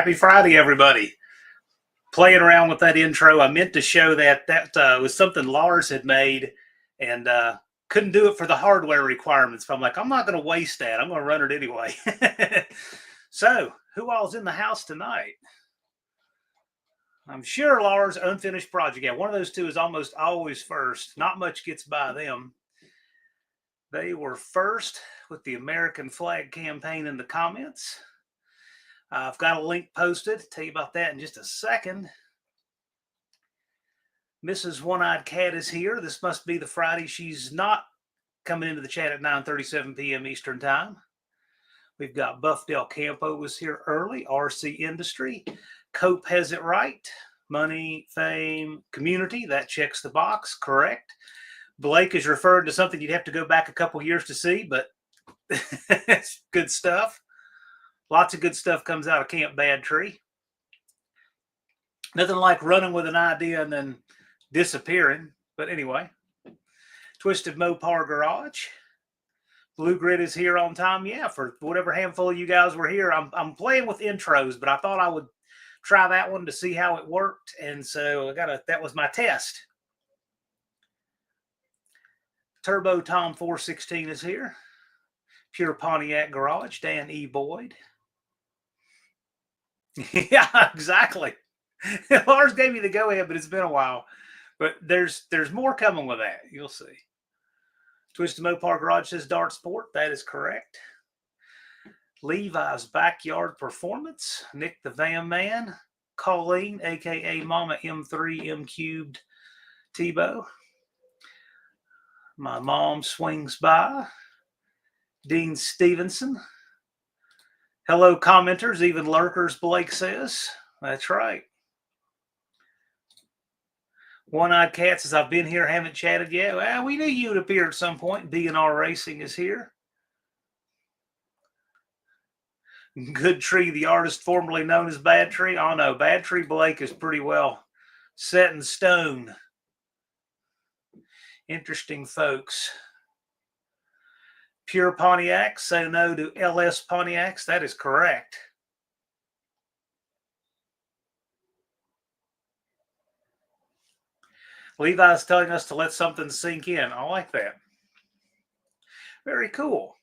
Happy Friday, everybody. Playing around with that intro, I meant to show that was something Lars had made and couldn't do it for the hardware requirements. But I'm like, I'm not going to waste that. I'm going to run it anyway. So, who all's in the house tonight? I'm sure Lars, unfinished project. Yeah, one of those two is almost always first. Not much gets by them. They were first with the American flag campaign in the comments. I've got a link posted. Tell you about that in just a second. Mrs. One-Eyed Cat is here. This must be the Friday she's not coming into the chat at 9:37 p.m. Eastern Time. We've got Buff Del Campo was here early. RC Industry. Cope has it right. Money, fame, community. That checks the box. Correct. Blake is referring to something you'd have to go back a couple years to see, but it's good stuff. Lots of good stuff comes out of Camp Bad Tree. Nothing like running with an idea and then disappearing. But anyway, Twisted Mopar Garage. Blue Grid is here on time. Yeah, for whatever handful of you guys were here. I'm playing with intros, but I thought I would try that one to see how it worked. And so that was my test. Turbo Tom 416 is here. Pure Pontiac Garage, Dan E. Boyd. Yeah, exactly. Lars gave me the go-ahead, but it's been a while. But there's more coming with that. You'll see. Twisted Mopar Garage says Dart Sport. That is correct. Levi's Backyard Performance. Nick the Van Man. Colleen, a.k.a. Mama M3 M Cubed Tebow. My mom swings by. Dean Stevenson. Hello, commenters, even lurkers, Blake says. That's right. One-Eyed Cat says, I've been here, haven't chatted yet. Well, we knew you would appear at some point. B&R Racing is here. Good Tree, the artist formerly known as Bad Tree. Oh, no, Bad Tree Blake is pretty well set in stone. Interesting folks. Pure Pontiac, say no to LS Pontiacs. That is correct. Levi's telling us to let something sink in. I like that. Very cool.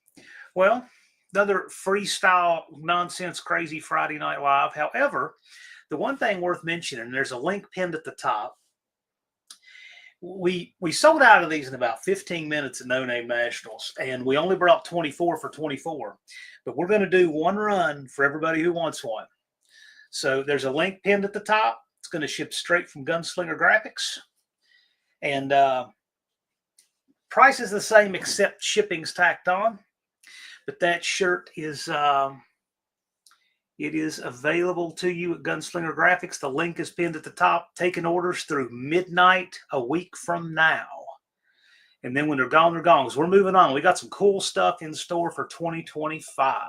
Well, another freestyle nonsense crazy Friday Night Live. However, the one thing worth mentioning, there's a link pinned at the top. We sold out of these in about 15 minutes at No Name Nationals, and we only brought 24 for 24. But we're going to do one run for everybody who wants one. So there's a link pinned at the top. It's going to ship straight from Gunslinger Graphics. And price is the same except shipping's tacked on. But that shirt is it is available to you at Gunslinger Graphics. The link is pinned at the top. Taking orders through midnight a week from now. And then when they're gone, they're gone. Because we're moving on. We got some cool stuff in store for 2025.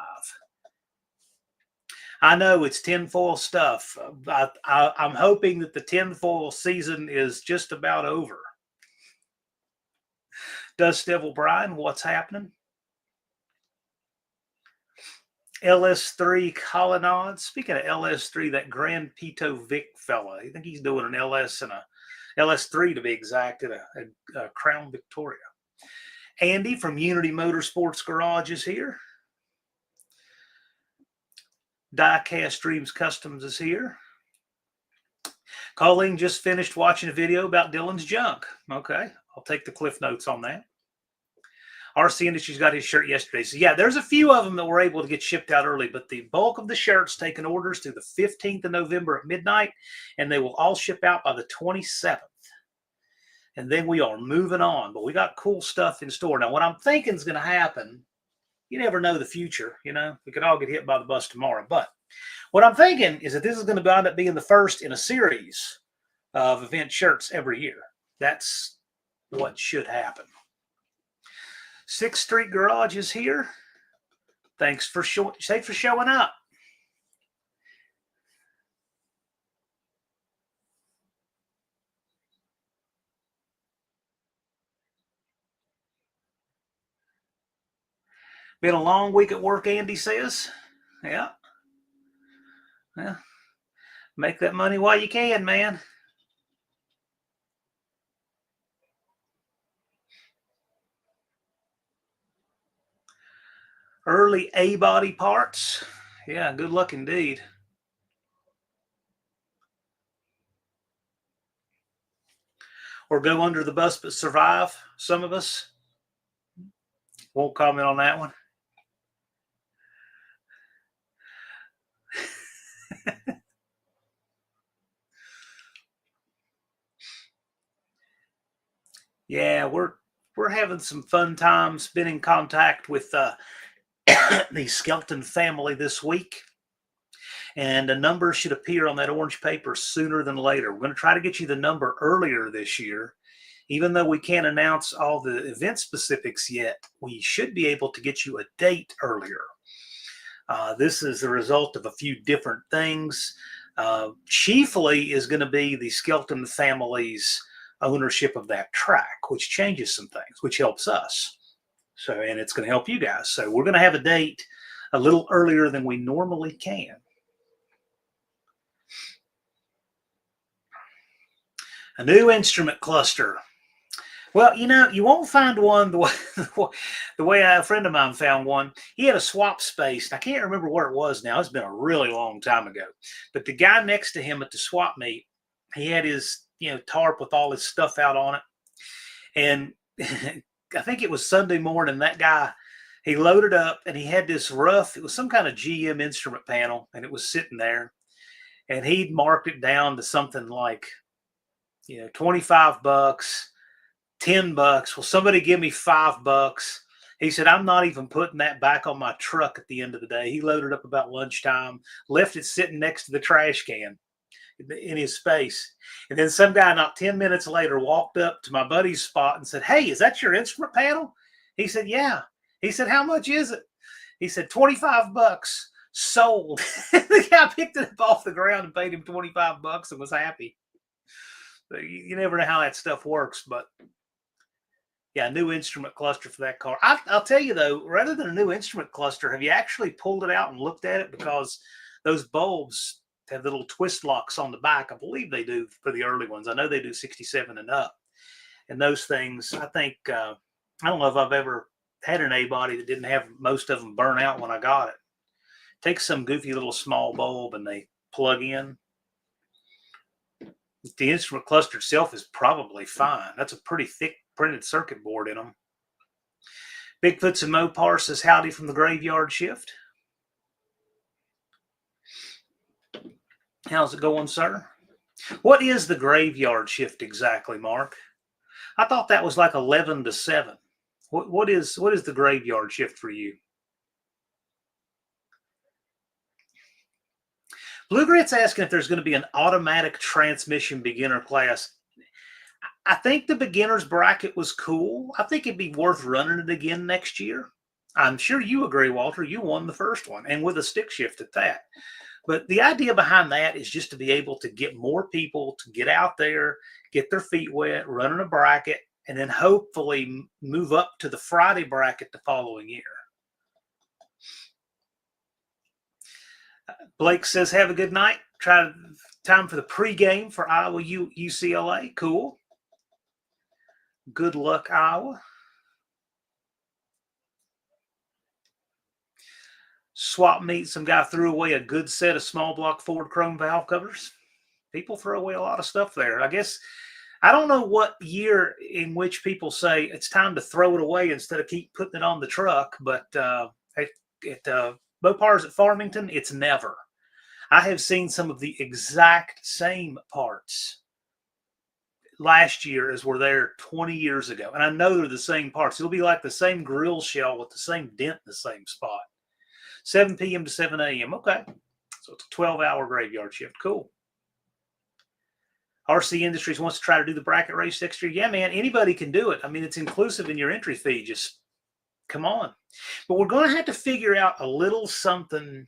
I know it's tinfoil stuff. I'm hoping that the tinfoil season is just about over. Dust Devil Brian, what's happening? LS3 Colonnade. Speaking of LS3, that Grand Pito Vic fella, I think he's doing an LS and a LS3 to be exact at a Crown Victoria. Andy from Unity Motorsports Garage is here. Diecast Dreams Customs is here. Colleen just finished watching a video about Dylan's junk. Okay, I'll take the cliff notes on that. RC Industries got his shirt yesterday. So, yeah, there's a few of them that were able to get shipped out early, but the bulk of the shirts taking orders through the 15th of November at midnight, and they will all ship out by the 27th. And then we are moving on, but we got cool stuff in store. Now, what I'm thinking is going to happen, you never know the future, you know. We could all get hit by the bus tomorrow. But what I'm thinking is that this is going to end up being the first in a series of event shirts every year. That's what should happen. 6th Street Garage is here. Thanks for showing up. Been a long week at work, Andy says. Yeah. Well, make that money while you can, man. Early A body parts. Yeah, good luck indeed. Or go under the bus but survive. Some of us won't comment on that one. Yeah, we're having some fun times. Been in contact with the Skelton family this week, and a number should appear on that orange paper sooner than later. We're going to try to get you the number earlier this year. Even though we can't announce all the event specifics yet, we should be able to get you a date earlier. This is the result of a few different things. Chiefly is going to be the Skelton family's ownership of that track, which changes some things, which helps us. So, and it's going to help you guys. So, we're going to have a date a little earlier than we normally can. A new instrument cluster. Well, you won't find one the way a friend of mine found one. He had a swap space. I can't remember where it was now. It's been a really long time ago. But the guy next to him at the swap meet, he had his tarp with all his stuff out on it. And I think it was Sunday morning. That guy, he loaded up and he had this rough. It was some kind of GM instrument panel, and it was sitting there. And he'd marked it down to something like, $25, $10. Well, somebody give me $5. He said, I'm not even putting that back on my truck at the end of the day. He loaded up about lunchtime, left it sitting next to the trash can in his space. And then some guy not 10 minutes later walked up to my buddy's spot and said, hey, is that your instrument panel? He said, yeah. He said, how much is it? He said, $25. Sold. The guy picked it up off the ground and paid him $25 and was happy. So you never know how that stuff works, but yeah, new instrument cluster for that car. I'll tell you though, rather than a new instrument cluster, have you actually pulled it out and looked at it? Because those bulbs have little twist locks on the back. I believe they do for the early ones. I know they do 67 and up. And those things, I think, I don't know if I've ever had an A body that didn't have most of them burn out when I got it. Take some goofy little small bulb and they plug in. The instrument cluster itself is probably fine. That's a pretty thick printed circuit board in them. Bigfoots and Mopar says howdy from the graveyard shift. How's it going, sir? What is the graveyard shift exactly, Mark? I thought that was like 11 to 7. What is the graveyard shift for you? Blue Grit's asking if there's going to be an automatic transmission beginner class. I think the beginner's bracket was cool. I think it'd be worth running it again next year. I'm sure you agree, Walter. You won the first one, and with a stick shift at that. But the idea behind that is just to be able to get more people to get out there, get their feet wet, running a bracket, and then hopefully move up to the Friday bracket the following year. Blake says, have a good night. Time for the pregame for Iowa UCLA. Cool. Good luck, Iowa. Swap meet, some guy threw away a good set of small block Ford chrome valve covers. People throw away a lot of stuff there. I guess, I don't know what year in which people say it's time to throw it away instead of keep putting it on the truck, but at Mopars at Farmington, it's never. I have seen some of the exact same parts last year as were there 20 years ago. And I know they're the same parts. It'll be like the same grill shell with the same dent in the same spot. 7 p.m. to 7 a.m. Okay. So it's a 12-hour graveyard shift. Cool. RC Industries wants to try to do the bracket race next year. Yeah, man, anybody can do it. I mean, it's inclusive in your entry fee. Just come on. But we're going to have to figure out a little something.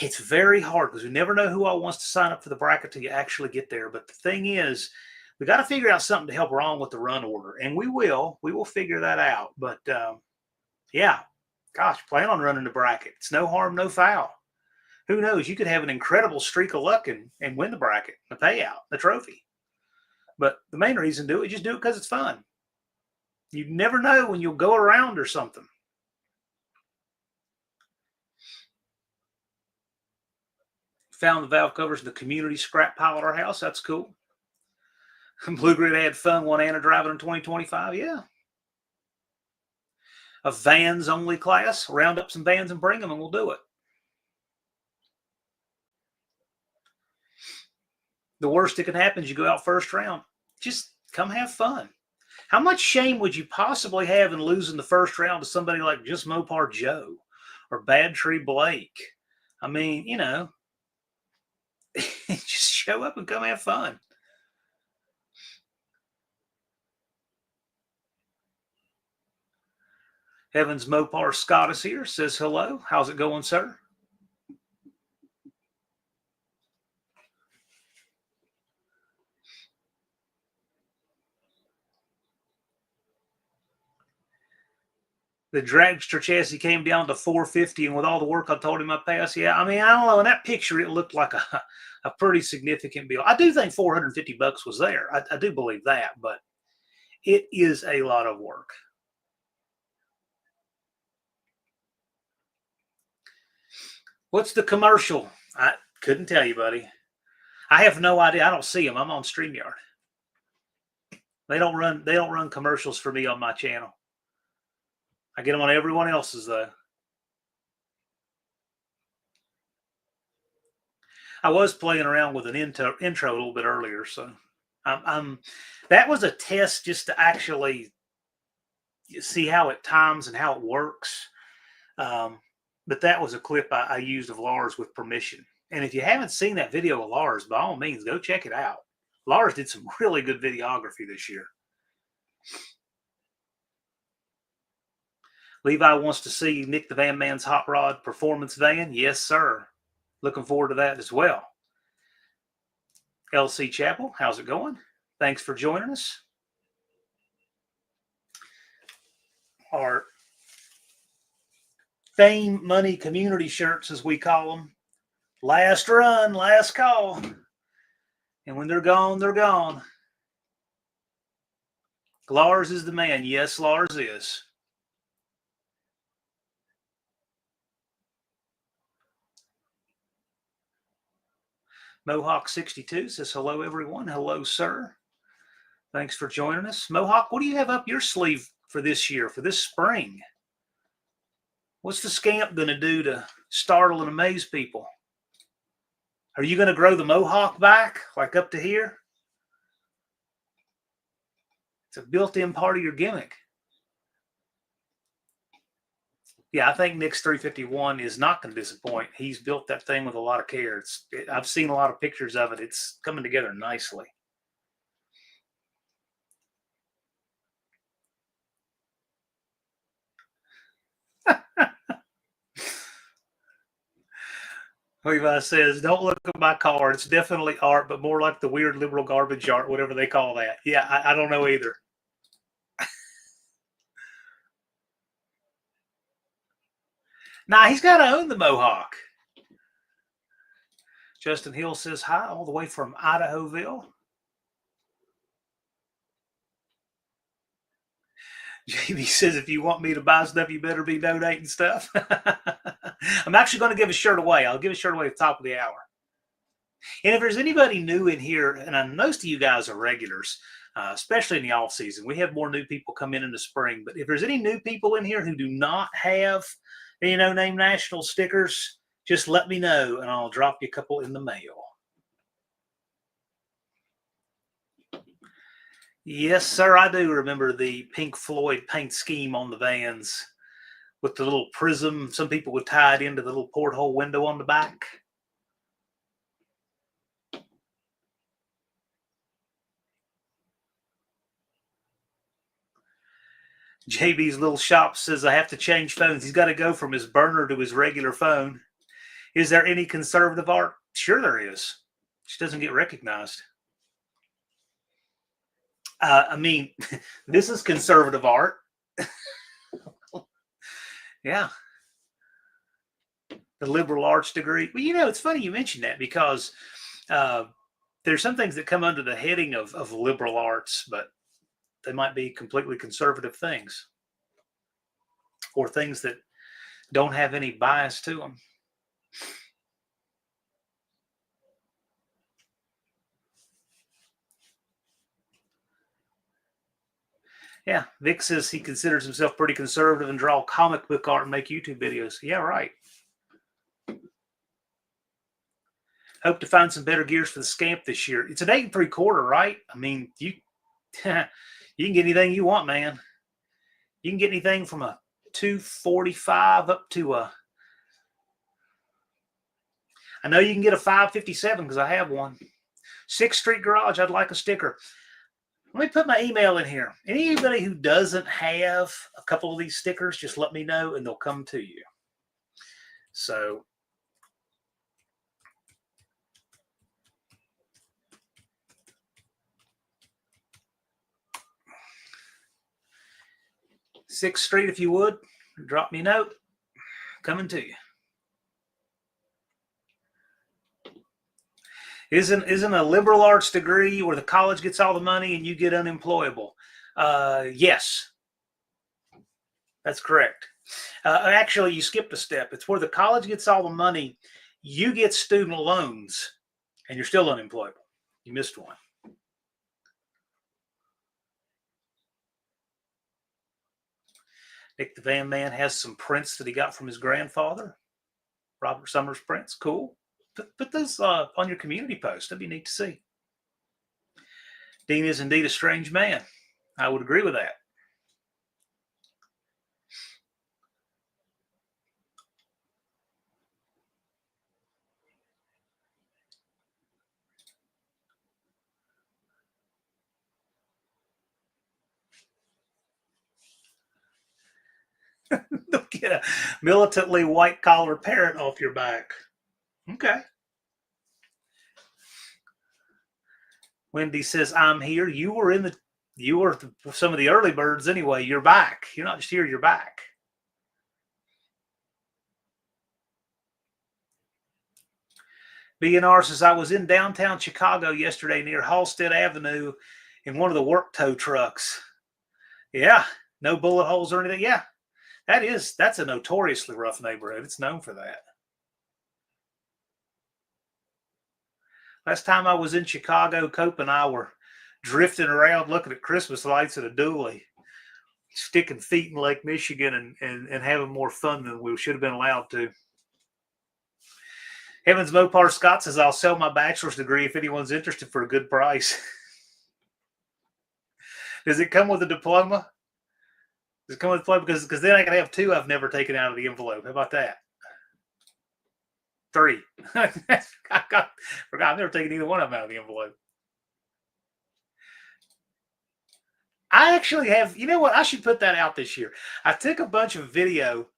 It's very hard because we never know who all wants to sign up for the bracket till you actually get there. But the thing is, we got to figure out something to help Ron with the run order. And we will figure that out. But yeah, gosh, plan on running the bracket. It's no harm, no foul. Who knows? You could have an incredible streak of luck and win the bracket, the payout, the trophy. But the main reason to do it, just do it because it's fun. You never know when you'll go around or something. Found the valve covers in the community scrap pile at our house. That's cool. Blue Grid had fun. One Anna driving in 2025. Yeah. A vans only class. Round up some vans and bring them, and we'll do it. The worst that can happen is you go out first round. Just come have fun. How much shame would you possibly have in losing the first round to somebody like just Mopar Joe or Bad Tree Blake? I mean, just show up and come have fun. Evans Mopar Scott is here, says hello. How's it going, sir? The dragster chassis came down to 450, and with all the work I told him I passed, yeah, I mean, I don't know. In that picture, it looked like a pretty significant bill. I do think $450 was there. I do believe that, but it is a lot of work. What's the commercial? I couldn't tell you, buddy. I have no idea. I don't see them. I'm on StreamYard. They don't run commercials for me on my channel. I get them on everyone else's, though. I was playing around with an intro a little bit earlier, so that was a test just to actually see how it times and how it works. But that was a clip I used of Lars with permission. And if you haven't seen that video of Lars, by all means, go check it out. Lars did some really good videography this year. Levi wants to see Nick the Van Man's Hot Rod performance van. Yes, sir. Looking forward to that as well. LC Chapel, how's it going? Thanks for joining us. Our Fame Money Community shirts, as we call them. Last run, last call. And when they're gone, they're gone. Lars is the man. Yes, Lars is. Mohawk 62 says, hello, everyone. Hello, sir. Thanks for joining us. Mohawk, what do you have up your sleeve for this year, for this spring? What's the scamp going to do to startle and amaze people? Are you going to grow the Mohawk back, like up to here? It's a built-in part of your gimmick. Yeah, I think Nick's 351 is not going to disappoint. He's built that thing with a lot of care. I've seen a lot of pictures of it. It's coming together nicely. Levi says, don't look at my car. It's definitely art, but more like the weird liberal garbage art, whatever they call that. Yeah, I don't know either. Nah, he's got to own the Mohawk. Justin Hill says hi, all the way from Idahoville. JB says, if you want me to buy stuff, you better be donating stuff. I'm actually going to give a shirt away. I'll give a shirt away at the top of the hour. And if there's anybody new in here, and most of you guys are regulars, especially in the off season, we have more new people come in the spring. But if there's any new people in here who do not have, name national stickers, just let me know, and I'll drop you a couple in the mail. Yes, sir. I do remember the Pink Floyd paint scheme on the vans with the little prism. Some people would tie it into the little porthole window on the back. JB's little shop says, I have to change phones. He's got to go from his burner to his regular phone. Is there any conservative art? Sure there is. She doesn't get recognized. I mean, this is conservative art. Yeah. The liberal arts degree. Well, it's funny you mentioned that because there's some things that come under the heading of liberal arts, but they might be completely conservative things or things that don't have any bias to them. Yeah, Vic says he considers himself pretty conservative and draw comic book art and make YouTube videos. Yeah, right. Hope to find some better gears for the Scamp this year. It's an 8 3/4, right? I mean, you you can get anything you want, man. You can get anything from a 245 up to a. I know you can get a 557 because I have one. 6th Street Garage. I'd like a sticker. Let me put my email in here. Anybody who doesn't have a couple of these stickers, just let me know and they'll come to you. So, Sixth Street, if you would, drop me a note. Coming to you. Isn't a liberal arts degree where the college gets all the money and you get unemployable? Yes, that's correct. Actually, you skipped a step. It's where the college gets all the money, you get student loans, and you're still unemployable. You missed one. Nick the Van Man has some prints that he got from his grandfather, Robert Summers prints. Cool. Put those on your community post. That'd be neat to see. Dean is indeed a strange man. I would agree with that. Get a militantly white collar parrot off your back. Okay. Wendy says, I'm here. You were some of the early birds anyway. You're back. You're not just here, you're back. BNR says, I was in downtown Chicago yesterday near Halstead Avenue in one of the work tow trucks. Yeah, no bullet holes or anything. Yeah, that's a notoriously rough neighborhood. It's known for that. Last time I was in Chicago, Cope and I were drifting around looking at Christmas lights at a dually, sticking feet in Lake Michigan and having more fun than we should have been allowed to. Evans Mopar Scott says, I'll sell my bachelor's degree if anyone's interested for a good price. Does it come with a diploma? Does it come with a diploma? Because then I can have 2 I've never taken out of the envelope. How about that? 3. I forgot I've never taken either one of them out of the envelope. I actually have, you know what? I should put that out this year. I took a bunch of video,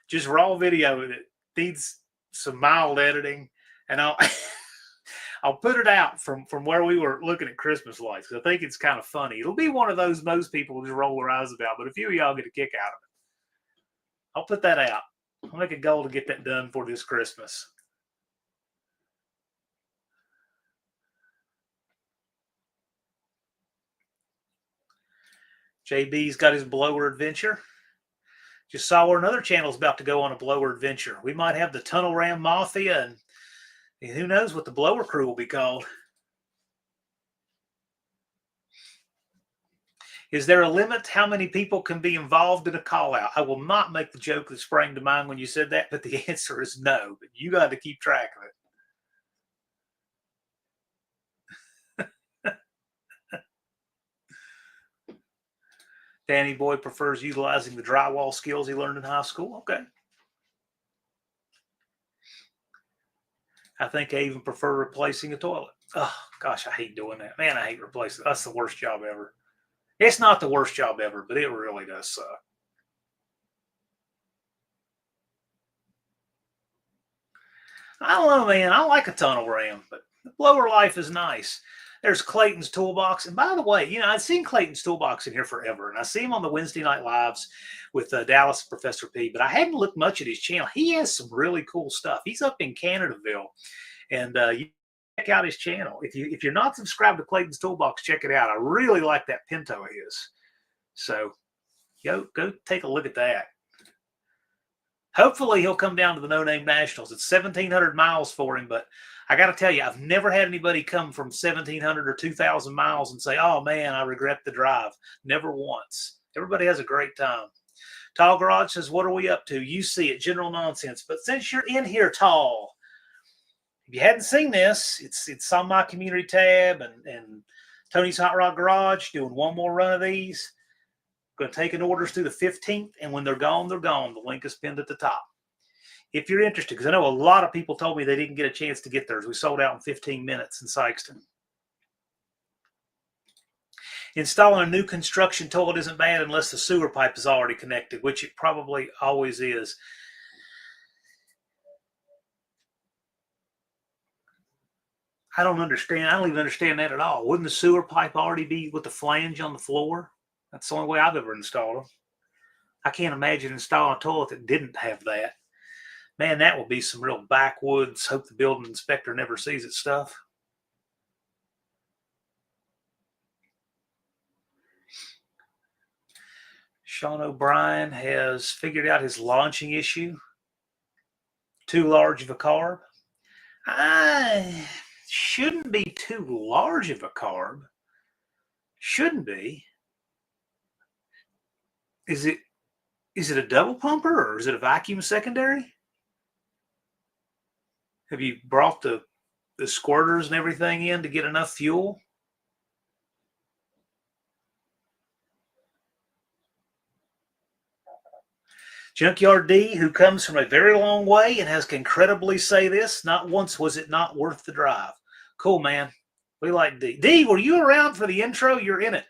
just raw video that needs some mild editing, and I'll put it out from where we were looking at Christmas lights. I think it's kind of funny. It'll be one of those most people just roll their eyes about, but a few of y'all get a kick out of it. I'll put that out. I'll make a goal to get that done for this Christmas. JB's got his blower adventure. Just saw where another channel's about to go on a blower adventure. We might have the Tunnel Ram Mafia, and who knows what the blower crew will be called. Is there a limit how many people can be involved in a call out? I will not make the joke that sprang to mind when you said that, but the answer is no. But you got to keep track of it. Danny Boy prefers utilizing the drywall skills he learned in high school. Okay. I think I even prefer replacing a toilet. Oh, gosh, I hate doing that. Man, I hate replacing. That's the worst job ever. It's not the worst job ever, but it really does suck. I don't know, man. I like a tunnel ram, but the blower life is nice. There's Clayton's Toolbox. And by the way, you know, I've seen Clayton's Toolbox in here forever, and I see him on the Wednesday night lives with Dallas Professor P, but I hadn't looked much at his channel. He has some really cool stuff. He's up in Canadaville, and you check out his channel. If you're not subscribed to Clayton's Toolbox, check it out. I really like that Pinto of his. So go take a look at that. Hopefully he'll come down to the No Name Nationals. It's 1,700 miles for him, but I got to tell you, I've never had anybody come from 1,700 or 2,000 miles and say, oh, man, I regret the drive. Never once. Everybody has a great time. Tall Garage says, what are we up to? You see it, general nonsense. But since you're in here, Tall, if you hadn't seen this, it's on my community tab and Tony's Hot Rod Garage doing one more run of these. Going to take in orders through the 15th, and when they're gone, they're gone. The link is pinned at the top. If you're interested, because I know a lot of people told me they didn't get a chance to get theirs. We sold out in 15 minutes in Sykeston. Installing a new construction toilet isn't bad unless the sewer pipe is already connected, which it probably always is. I don't understand. I don't even understand that at all. Wouldn't the sewer pipe already be with the flange on the floor? That's the only way I've ever installed them. I can't imagine installing a toilet that didn't have that. Man, that would be some real backwoods, hope the building inspector never sees it stuff. Sean O'Brien has figured out his launching issue. Too large of a carb. Shouldn't be too large of a carb. Shouldn't be. Is it a double pumper or is it a vacuum secondary? Have you brought the squirters and everything in to get enough fuel? Junkyard D, who comes from a very long way and can credibly say this, not once was it not worth the drive. Cool, man. We like D. D, were you around for the intro? You're in it.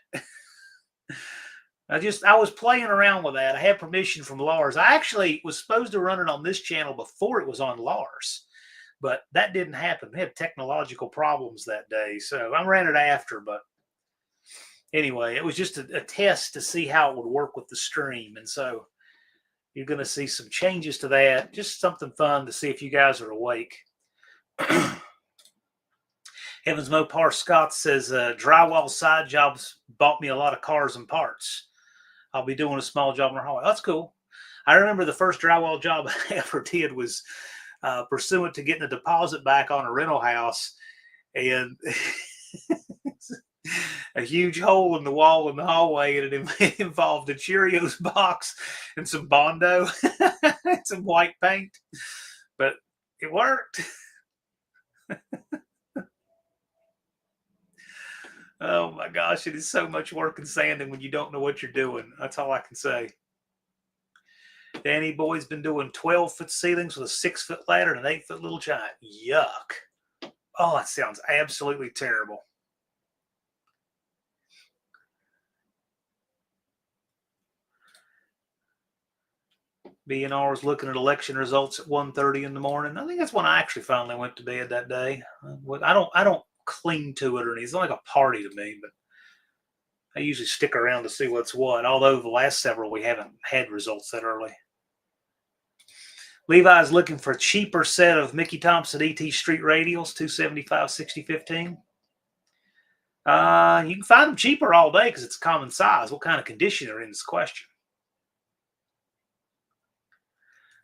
I was playing around with that. I had permission from Lars. I actually was supposed to run it on this channel before it was on Lars, but that didn't happen. We had technological problems that day, so I ran it after. But anyway, it was just a test to see how it would work with the stream, and so you're going to see some changes to that. Just something fun to see if you guys are awake. Heavens Mopar Scott says, drywall side jobs bought me a lot of cars and parts. I'll be doing a small job in the hallway. That's cool. I remember the first drywall job I ever did was pursuant to getting a deposit back on a rental house, and a huge hole in the wall in the hallway, and it involved a Cheerios box and some Bondo and some white paint, but it worked. Oh my gosh, it is so much work in sanding when you don't know what you're doing. That's all I can say. Danny Boy's been doing 12-foot ceilings with a 6-foot ladder and an 8-foot little giant. Yuck. Oh, that sounds absolutely terrible. BNR is looking at election results at 1:30 in the morning. I think that's when I actually finally went to bed that day. I don't cling to it or anything. It's not like a party to me, but I usually stick around to see what's what. Although the last several we haven't had results that early. Levi's looking for a cheaper set of Mickey Thompson ET Street radials, 275 6015. You can find them cheaper all day because it's a common size. What kind of condition are in this question?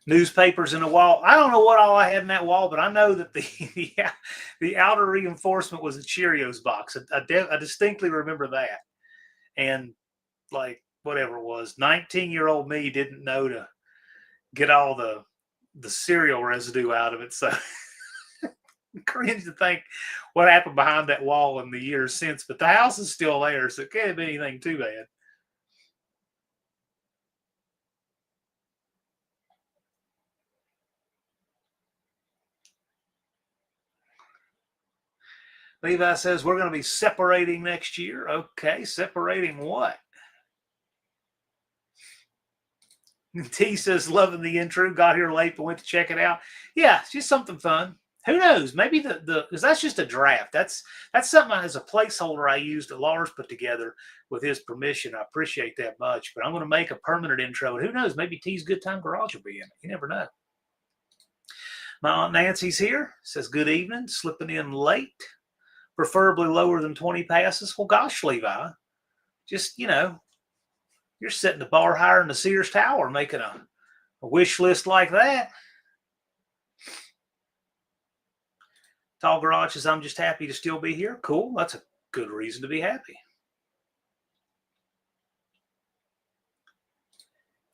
Newspapers in the wall. I don't know what all I had in that wall, but I know that the outer reinforcement was a Cheerios box. I distinctly remember that. And like whatever it was, 19-year-old me didn't know to get all the cereal residue out of it. So cringe to think what happened behind that wall in the years since. But the house is still there, so it can't be anything too bad. Levi says we're going to be separating next year. Okay, separating what? T says loving the intro. Got here late but went to check it out. Yeah, it's just something fun. Who knows? Maybe because that's just a draft. That's something as a placeholder I used that Lars put together with his permission. I appreciate that much. But I'm going to make a permanent intro. And who knows? Maybe T's Good Time Garage will be in it. You never know. My Aunt Nancy's here. Says good evening. Slipping in late. Preferably lower than 20 passes. Well, gosh, Levi. Just, you're setting the bar higher than the Sears Tower making a wish list like that. Tall Garage says, I'm just happy to still be here. Cool. That's a good reason to be happy.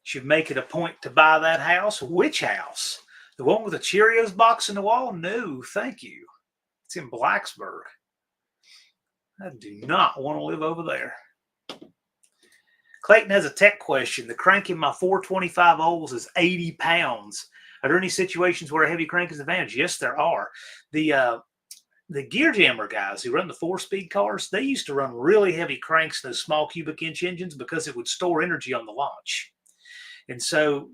Should make it a point to buy that house. Which house? The one with the Cheerios box in the wall? No, thank you. It's in Blacksburg. I do not want to live over there. Clayton has a tech question. The crank in my 425 Olds is 80 pounds. Are there any situations where a heavy crank is an advantage? Yes, there are. The Gear Jammer guys who run the 4-speed cars, they used to run really heavy cranks in those small cubic inch engines because it would store energy on the launch. And so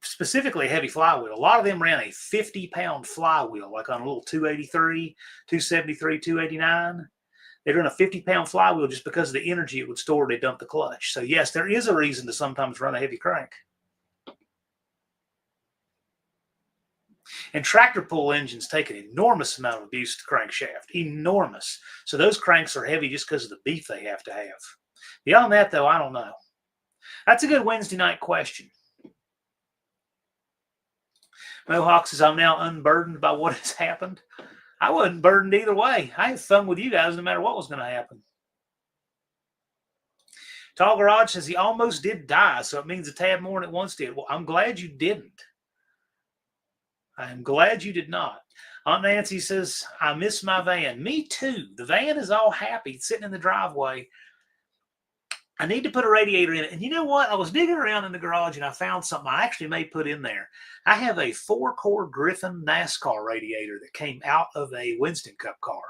specifically a heavy flywheel, a lot of them ran a 50-pound flywheel, like on a little 283, 273, 289. They'd run a 50-pound flywheel just because of the energy it would store when they dump the clutch. So yes, there is a reason to sometimes run a heavy crank. And tractor pull engines take an enormous amount of abuse to the crankshaft. Enormous. So those cranks are heavy just because of the beef they have to have. Beyond that, though, I don't know. That's a good Wednesday night question. Mohawk says, I'm now unburdened by what has happened. I wasn't burdened either way. I had fun with you guys no matter what was going to happen. Tall Garage says he almost did die, so it means a tad more than it once did. Well, I'm glad you didn't. I'm glad you did not. Aunt Nancy says, I miss my van. Me too. The van is all happy. It's sitting in the driveway. I need to put a radiator in it. And you know what? I was digging around in the garage and I found something I actually may put in there. I have a 4-core Griffin NASCAR radiator that came out of a Winston Cup car.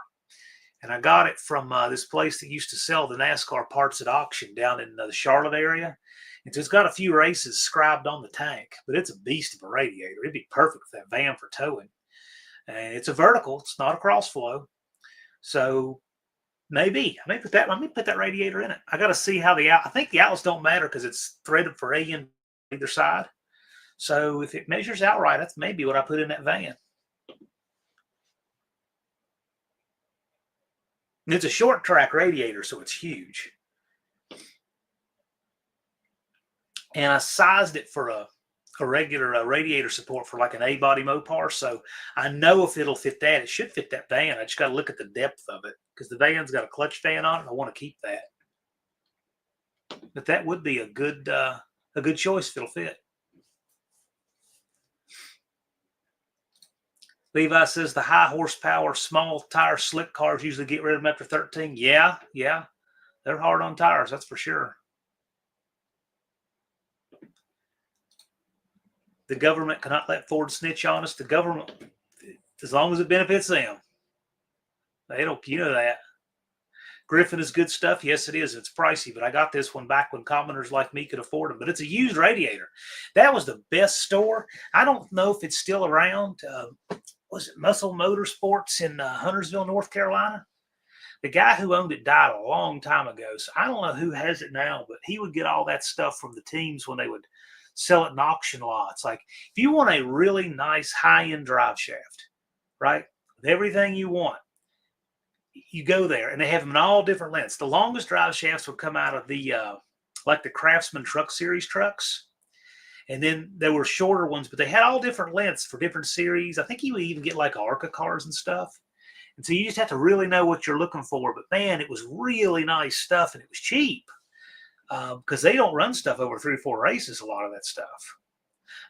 And I got it from this place that used to sell the NASCAR parts at auction down in the Charlotte area. And so it's got a few races scribed on the tank, but it's a beast of a radiator. It'd be perfect for that van for towing. And it's a vertical. It's not a cross flow. So maybe. Let me put that radiator in it. I got to see how I think the outlets don't matter because it's threaded for A on either side. So if it measures out right, that's maybe what I put in that van. And it's a short track radiator, so it's huge. And I sized it for a regular radiator support for like an A-body Mopar. So I know if it'll fit that. It should fit that van. I just got to look at the depth of it because the van's got a clutch fan on it. And I want to keep that. But that would be a good choice if it'll fit. Levi says the high horsepower, small tire slick cars usually get rid of them after 13. Yeah. They're hard on tires, that's for sure. The government cannot let Ford snitch on us. The government, as long as it benefits them, they don't, you know that. Griffin is good stuff. Yes, it is. It's pricey, but I got this one back when commoners like me could afford them. But it's a used radiator. That was the best store. I don't know if it's still around. Was it Muscle Motorsports in Huntersville, North Carolina? The guy who owned it died a long time ago. So I don't know who has it now, but he would get all that stuff from the teams when they would sell it in auction lots. Like if you want a really nice high-end drive shaft, right, with everything you want, you go there, and they have them in all different lengths. The longest drive shafts would come out of the like the Craftsman Truck Series trucks, and then there were shorter ones, but they had all different lengths for different series. I think you would even get like ARCA cars and stuff. And so you just have to really know what you're looking for. But man, it was really nice stuff, and it was cheap. Because they don't run stuff over 3 or 4 races, a lot of that stuff.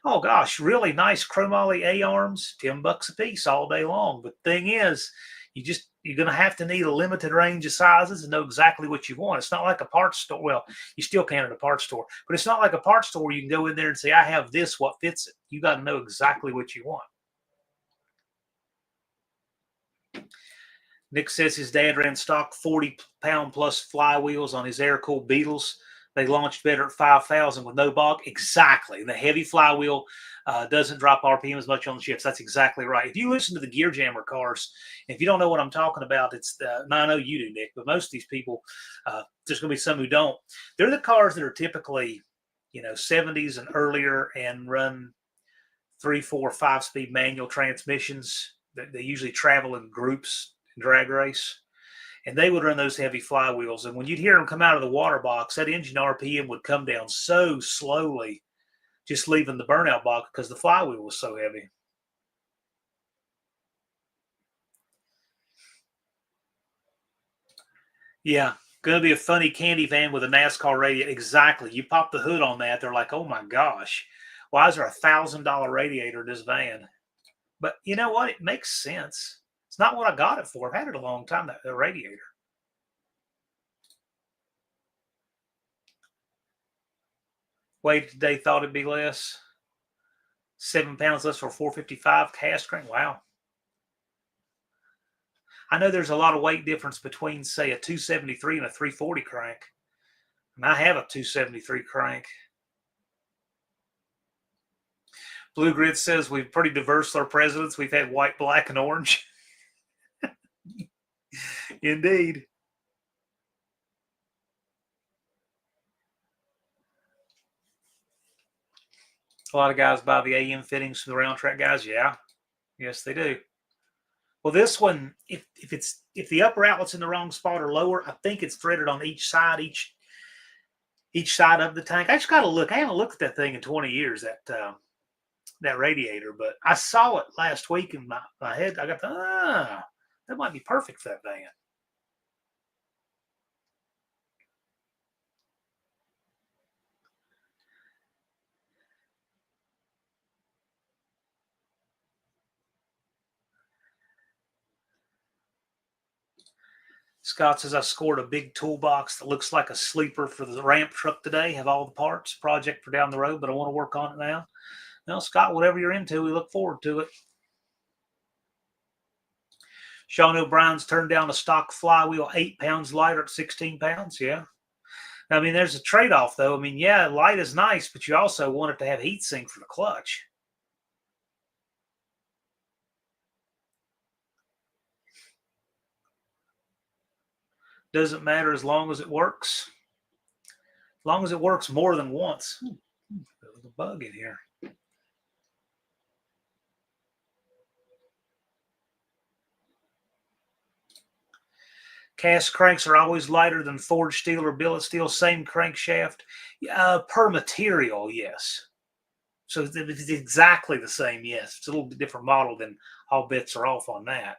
Oh gosh, really nice chromoly A-arms, $10 a piece all day long. But the thing is, you're going to have to need a limited range of sizes and know exactly what you want. It's not like a parts store. Well, you still can at a parts store, but it's not like a parts store where you can go in there and say, I have this, what fits it. You got to know exactly what you want. Nick says his dad ran stock 40-pound plus flywheels on his air-cooled Beetles They launched better at 5,000 with no balk. Exactly. The heavy flywheel doesn't drop RPM as much on the shifts. That's exactly right. If you listen to the Gear Jammer cars, if you don't know what I'm talking about, it's I know you do, Nick, but most of these people, there's going to be some who don't. They're the cars that are typically, 70s and earlier and run 3, 4, 5-speed manual transmissions. They usually travel in groups in drag race. And they would run those heavy flywheels. And when you'd hear them come out of the water box, that engine RPM would come down so slowly, just leaving the burnout box because the flywheel was so heavy. Yeah, going to be a funny candy van with a NASCAR radio. Exactly. You pop the hood on that, they're like, oh my gosh, why is there $1,000 radiator in this van? But you know what? It makes sense. It's not what I got it for. I've had it a long time, that radiator. Weighed today, thought it'd be less. 7 pounds less for 455 cast crank. Wow. I know there's a lot of weight difference between, say, a 273 and a 340 crank. And I have a 273 crank. Blue Grid says we've pretty diverse our presidents. We've had white, black, and orange. Indeed. A lot of guys buy the AM fittings from the round track guys. Yeah. Yes, they do. Well, this one, if the upper outlet's in the wrong spot or lower, I think it's threaded on each side, each side of the tank. I just got to look. I haven't looked at that thing in 20 years, that radiator, but I saw it last week in my head. I got that might be perfect for that van. Scott says I scored a big toolbox that looks like a sleeper for the ramp truck today. Have all the parts, project for down the road, but I want to work on it now. Well, Scott, whatever you're into, we look forward to it. Sean O'Brien's turned down a stock flywheel 8 pounds lighter at 16 pounds. Yeah. I mean, there's a trade-off, though. I mean, yeah, light is nice, but you also want it to have heat sink for the clutch. Doesn't matter as long as it works. As long as it works more than once. There's a bug in here. Cast cranks are always lighter than forged steel or billet steel. Same crankshaft. Per material, yes. So it's exactly the same, yes. It's a little bit different model, then all bets are off on that.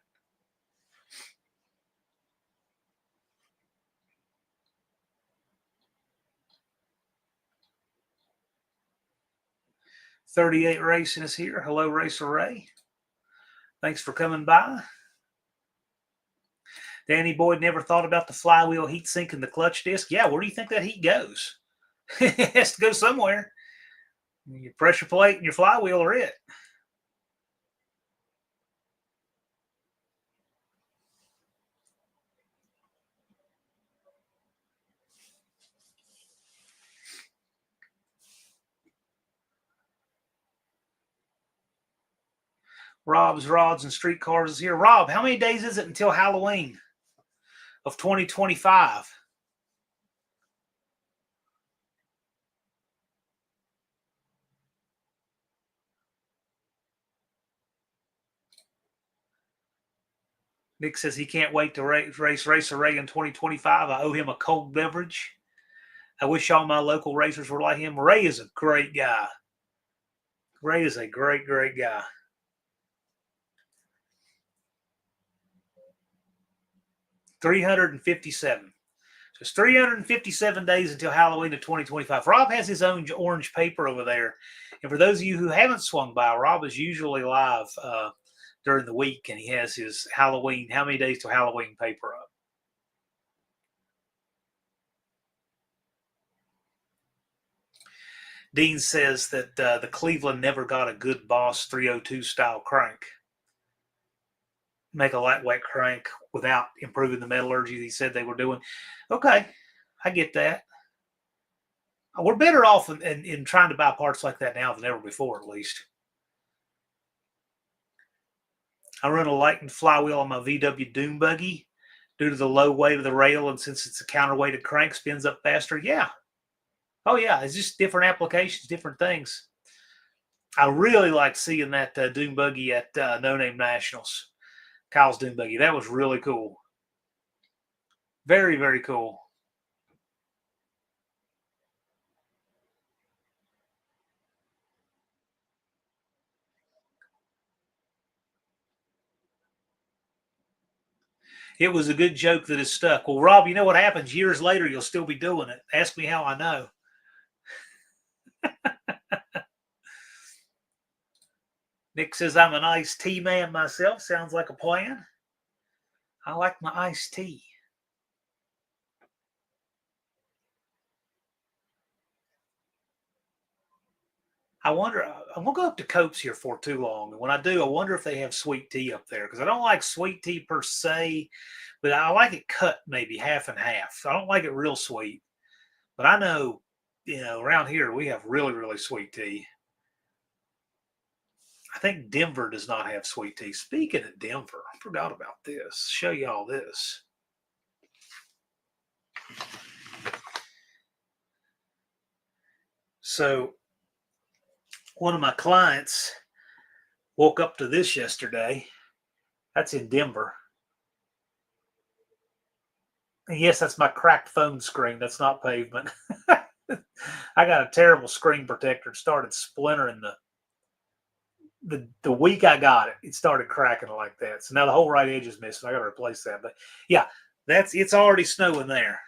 38 Racing is here. Hello, Racer Ray. Thanks for coming by. Danny Boyd never thought about the flywheel heat sink and the clutch disc. Yeah, where do you think that heat goes? It has to go somewhere. Your pressure plate and your flywheel are it. Rob's Rods and Streetcars is here. Rob, how many days is it until Halloween of 2025? Nick says he can't wait to race Racer Ray in 2025. I owe him a cold beverage. I wish all my local racers were like him. Ray is a great guy. Ray is a great, great guy. $357. So it's 357 days until Halloween of 2025. Rob has his own orange paper over there. And for those of you who haven't swung by, Rob is usually live during the week, and he has his Halloween, how many days till Halloween paper up. Dean says that the Cleveland never got a good Boss 302 style crank. Make a lightweight crank without improving the metallurgy he said they were doing. Okay, I get that. We're better off in trying to buy parts like that now than ever before, at least. I run a Lightning flywheel on my VW Dune buggy due to the low weight of the rail, and since it's a counterweighted crank, spins up faster. Yeah. Oh, yeah. It's just different applications, different things. I really like seeing that Dune buggy at No Name Nationals. Kyle's Dune buggy. That was really cool. Very, very cool. It was a good joke that has stuck. Well, Rob, you know what happens? Years later, you'll still be doing it. Ask me how I know. Nick says, I'm an iced tea man myself. Sounds like a plan. I like my iced tea. I wonder, I won't go up to Cope's here for too long. And when I do, I wonder if they have sweet tea up there because I don't like sweet tea per se, but I like it cut maybe half and half. I don't like it real sweet, but I know, around here we have really, really sweet tea. I think Denver does not have sweet tea. Speaking of Denver, I forgot about this. Show y'all this. So one of my clients woke up to this yesterday. That's in Denver. And yes, that's my cracked phone screen. That's not pavement. I got a terrible screen protector. It started splintering the week I got it. It started cracking like that. So now the whole right edge is missing. I got to replace that. But yeah, it's already snowing there.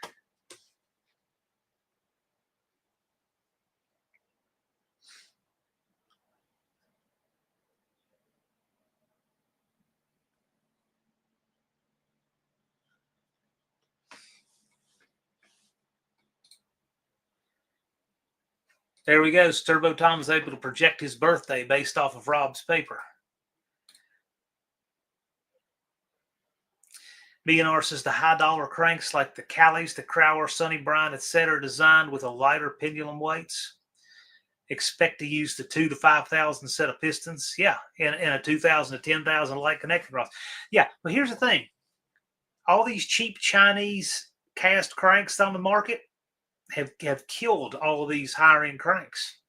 There we go. Turbo Tom was able to project his birthday based off of Rob's paper. B&R says the high dollar cranks like the Callies, the Crowler, Sunny Brine, etc., designed with a lighter pendulum weights. Expect to use the 2,000 to 5,000 set of pistons. Yeah, and a 2,000 to 10,000 light connecting rods. Yeah, but here's the thing. All these cheap Chinese cast cranks on the market have killed all of these higher end cranks.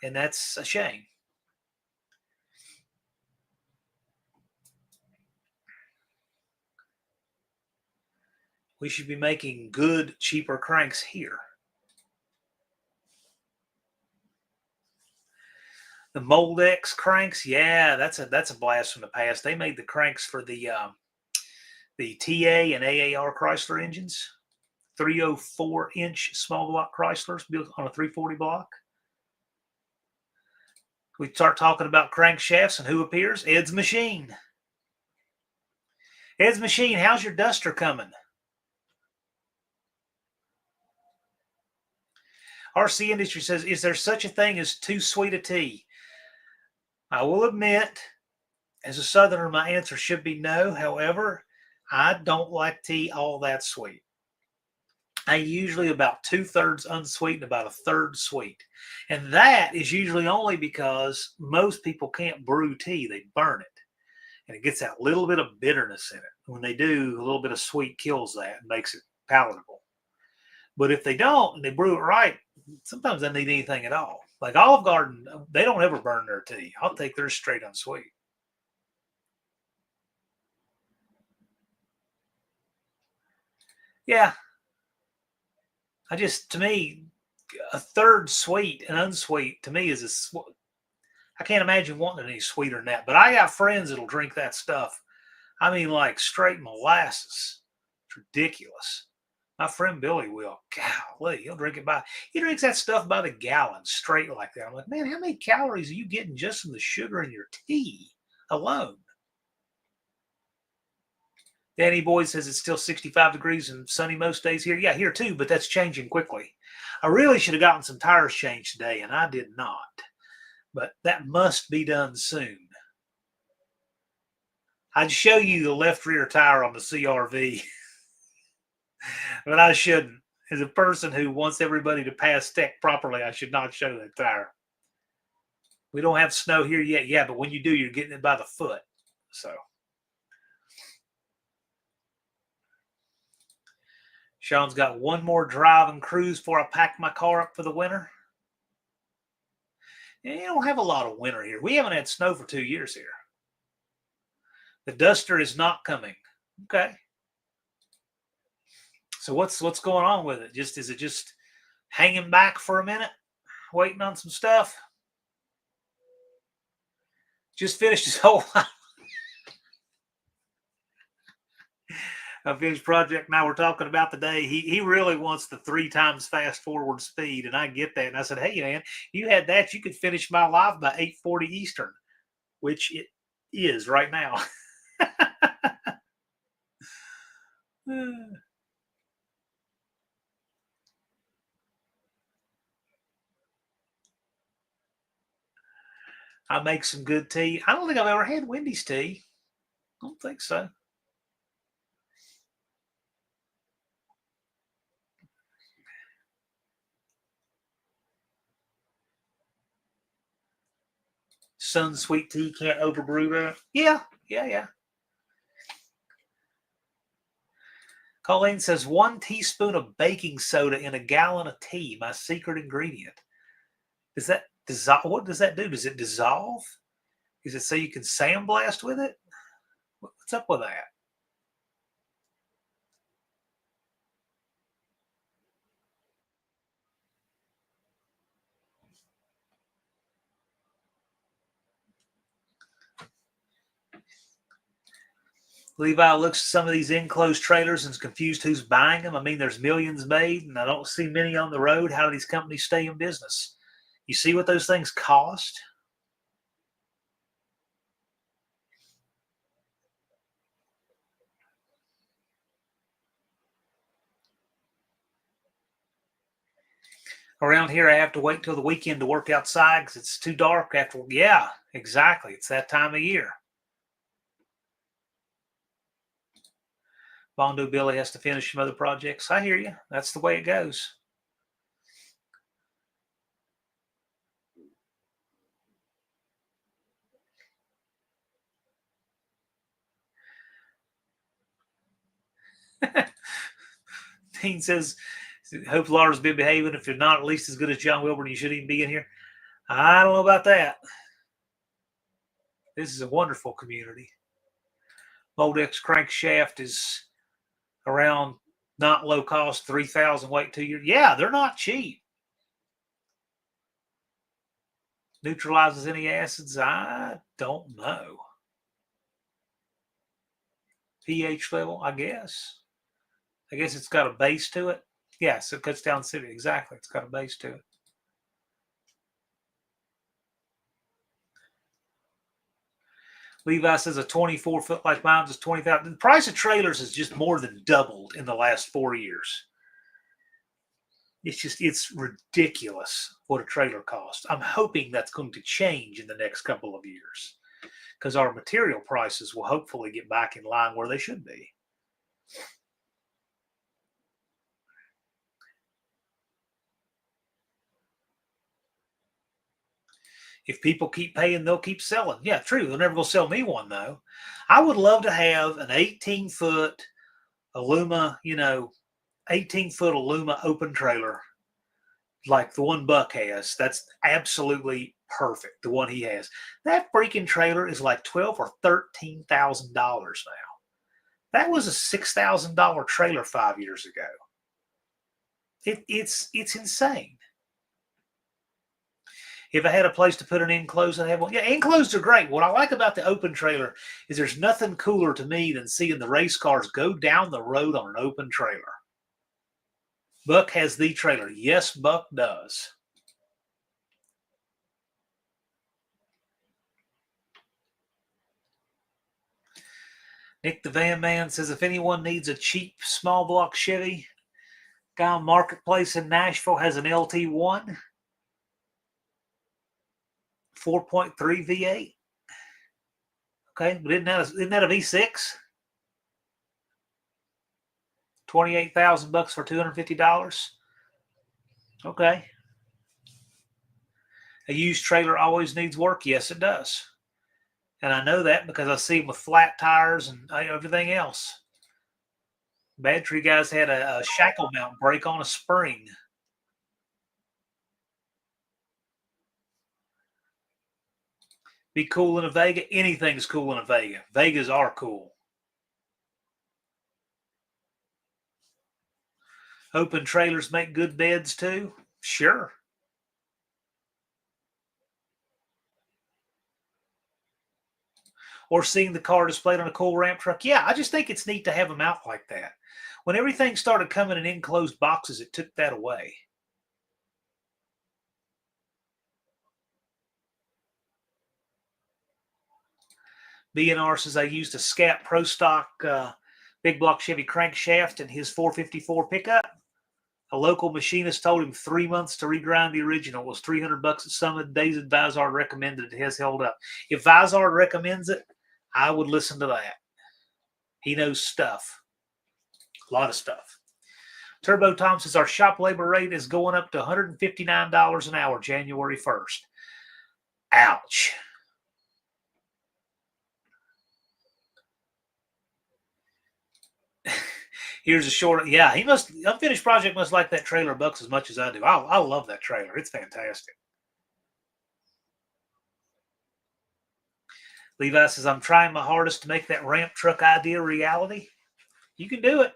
And that's a shame. We should be making good, cheaper cranks here. The Moldex cranks, yeah, that's a blast from the past. They made the cranks for the TA and AAR Chrysler engines, 304-inch small block Chryslers built on a 340 block. We start talking about crankshafts, and who appears? Ed's Machine. Ed's Machine, how's your duster coming? RC Industry says, is there such a thing as too sweet a tea? I will admit, as a Southerner, my answer should be no. However, I don't like tea all that sweet. I usually about 2/3 unsweet and about 1/3 sweet. And that is usually only because most people can't brew tea. They burn it. And it gets that little bit of bitterness in it. When they do, a little bit of sweet kills that and makes it palatable. But if they don't and they brew it right, sometimes they don't need anything at all. Like Olive Garden, they don't ever burn their tea. I'll take theirs straight unsweet. Yeah. To me, 1/3 sweet and unsweet to me is I can't imagine wanting any sweeter than that. But I got friends that'll drink that stuff. I mean, like straight molasses. It's ridiculous. My friend Billy will. Golly, he drinks that stuff by the gallon straight like that. I'm like, man, how many calories are you getting just from the sugar in your tea alone? Danny Boyd says it's still 65 degrees and sunny most days here. Yeah, here too, but that's changing quickly. I really should have gotten some tires changed today, and I did not. But that must be done soon. I'd show you the left rear tire on the CRV, but I shouldn't. As a person who wants everybody to pass tech properly, I should not show that tire. We don't have snow here yet. Yeah, but when you do, you're getting it by the foot. So Sean's got one more drive and cruise before I pack my car up for the winter. Yeah, you don't have a lot of winter here. We haven't had snow for 2 years here. The duster is not coming. Okay. So what's going on with it? Is it just hanging back for a minute, waiting on some stuff? Just finished his whole finished project now we're talking about today. He really wants the 3 times fast forward speed, and I get that. And I said, hey man, you had that, you could finish my life by 8:40 Eastern, which it is right now. I make some good tea. I don't think I've ever had Wendy's tea. I don't think so. Sun sweet tea, can't overbrew that. Yeah. Colleen says 1 teaspoon of baking soda in a gallon of tea, my secret ingredient. Does that dissolve? What does that do? Does it dissolve? Is it so you can sandblast with it? What's up with that? Levi looks at some of these enclosed trailers and is confused who's buying them. I mean, there's millions made, and I don't see many on the road. How do these companies stay in business? You see what those things cost? Around here, I have to wait till the weekend to work outside because it's too dark after. Yeah, exactly. It's that time of year. Bondo Billy has to finish some other projects. I hear you. That's the way it goes. Dean says, hope Laura's been behaving. If you're not at least as good as John Wilburn, you shouldn't even be in here. I don't know about that. This is a wonderful community. Moldex crankshaft is around not low cost, 3,000 wait 2 years. Yeah, they're not cheap. Neutralizes any acids? I don't know. pH level, I guess. I guess it's got a base to it. Yes, it cuts down acidity. Exactly. It's got a base to it. Levi says a 24-foot like mine is 20,000. The price of trailers has just more than doubled in the last 4 years. It's ridiculous what a trailer costs. I'm hoping that's going to change in the next couple of years because our material prices will hopefully get back in line where they should be. If people keep paying, they'll keep selling. Yeah, true. They're never going to sell me one, though. I would love to have an 18-foot Aluma, 18-foot Aluma open trailer like the one Buck has. That's absolutely perfect, the one he has. That freaking trailer is like $12,000 or $13,000 now. That was a $6,000 trailer 5 years ago. It's insane. If I had a place to put an enclosed, I'd have one. Yeah, enclosed are great. What I like about the open trailer is there's nothing cooler to me than seeing the race cars go down the road on an open trailer. Buck has the trailer. Yes, Buck does. Nick the Van Man says, if anyone needs a cheap small block Chevy, guy on Marketplace in Nashville has an LT1. 4.3 V8. Okay, but isn't that a V6? $28,000 for $250. Okay. A used trailer always needs work. Yes, it does. And I know that because I see them with flat tires and everything else. Bad Tree guys had a shackle mount break on a spring. Be cool in a Vega. Anything's cool in a Vega. Vegas are cool. Open trailers make good beds too. Sure. Or seeing the car displayed on a cool ramp truck. Yeah, I just think it's neat to have them out like that. When everything started coming in enclosed boxes, it took that away. B&R says I used a Scat Pro Stock big block Chevy crankshaft in his 454 pickup. A local machinist told him 3 months to regrind the original. It was $300 at Summit. David Vizard recommended it. Has held up. If Vizard recommends it, I would listen to that. He knows stuff. A lot of stuff. Turbo Tom says our shop labor rate is going up to $159 an hour January 1st. Ouch. Here's a short. Yeah, he must. Unfinished Project must like that trailer bucks as much as I do. I love that trailer. It's fantastic. Levi says I'm trying my hardest to make that ramp truck idea reality. You can do it.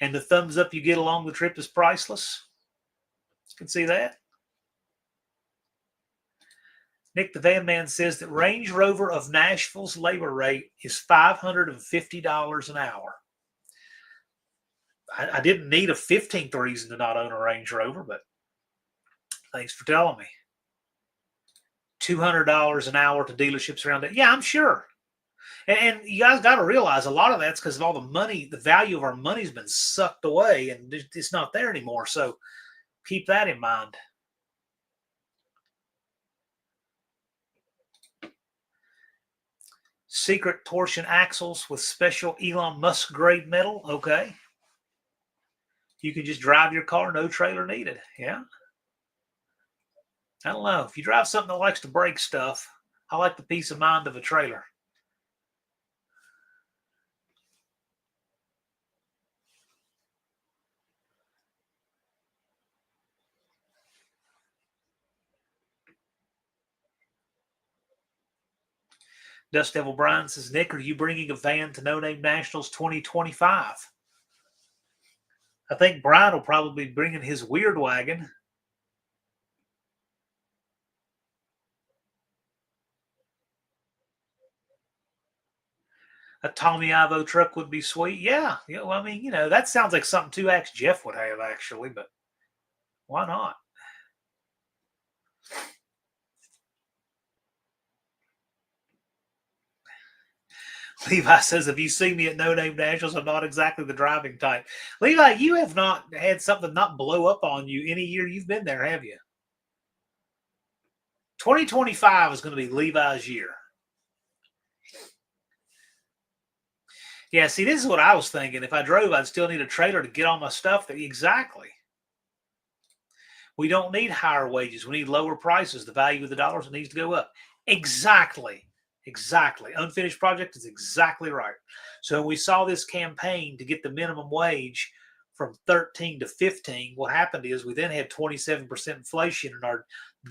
And the thumbs up you get along the trip is priceless. You can see that. Nick the Van Man says that Range Rover of Nashville's labor rate is $550 an hour. I didn't need a 15th reason to not own a Range Rover, but thanks for telling me. $200 an hour to dealerships around it. Yeah, I'm sure. And you guys got to realize a lot of that's because of all the money, the value of our money's been sucked away and it's not there anymore. So keep that in mind. Secret torsion axles with special Elon Musk grade metal. Okay. You can just drive your car, no trailer needed. Yeah. I don't know. If you drive something that likes to break stuff, I like the peace of mind of a trailer. Dust Devil Brian says, Nick, are you bringing a van to No Name Nationals 2025? I think Brian will probably be bringing his weird wagon. A Tommy Ivo truck would be sweet. Yeah. Well, I mean, that sounds like something 2X Jeff would have, actually, but why not? Levi says, if you see me at No Name Nationals, I'm not exactly the driving type. Levi, you have not had something not blow up on you any year you've been there, have you? 2025 is going to be Levi's year. Yeah, see, this is what I was thinking. If I drove, I'd still need a trailer to get all my stuff there. Exactly. We don't need higher wages. We need lower prices. The value of the dollars needs to go up. Exactly. Unfinished Project is exactly right. So when we saw this campaign to get the minimum wage from 13 to 15, what happened is we then had 27% inflation, and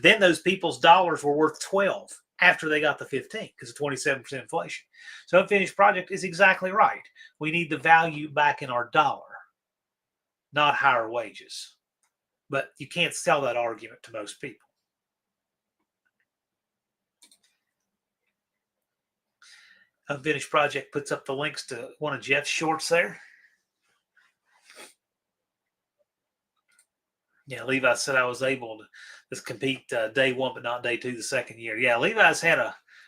then those people's dollars were worth 12 after they got the 15 because of 27% inflation. So Unfinished Project is exactly right. We need the value back in our dollar, not higher wages. But you can't sell that argument to most people. Unfinished Project puts up the links to one of Jeff's shorts there. Yeah, Levi said I was able to just compete day one, but not day two the second year. Yeah, Levi's had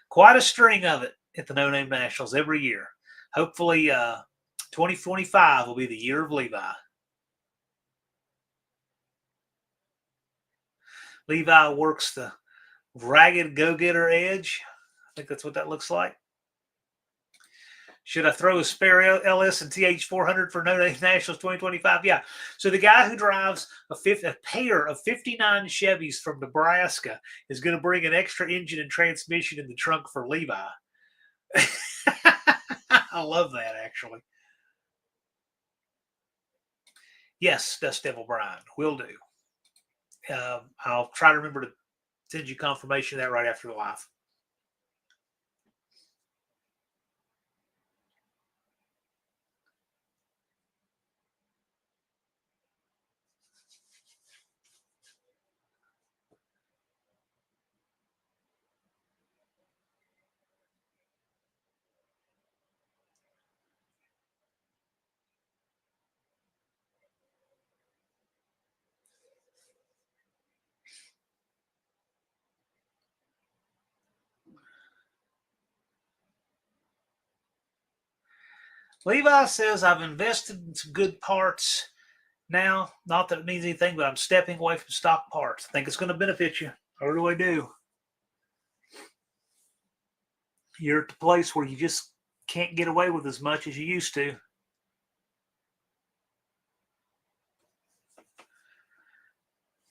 quite a string of it at the No Name Nationals every year. Hopefully, 2025 will be the year of Levi. Levi works the ragged go-getter edge. I think that's what that looks like. Should I throw a spare LS and TH 400 for No Name Nationals 2025? Yeah. So the guy who drives a pair of 59 Chevys from Nebraska is going to bring an extra engine and transmission in the trunk for Levi. I love that, actually. Yes, Dust Devil Brian, will do. I'll try to remember to send you confirmation of that right after the live. Levi says, I've invested in some good parts now. Not that it means anything, but I'm stepping away from stock parts. I think it's going to benefit you. I really do. You're at the place where you just can't get away with as much as you used to.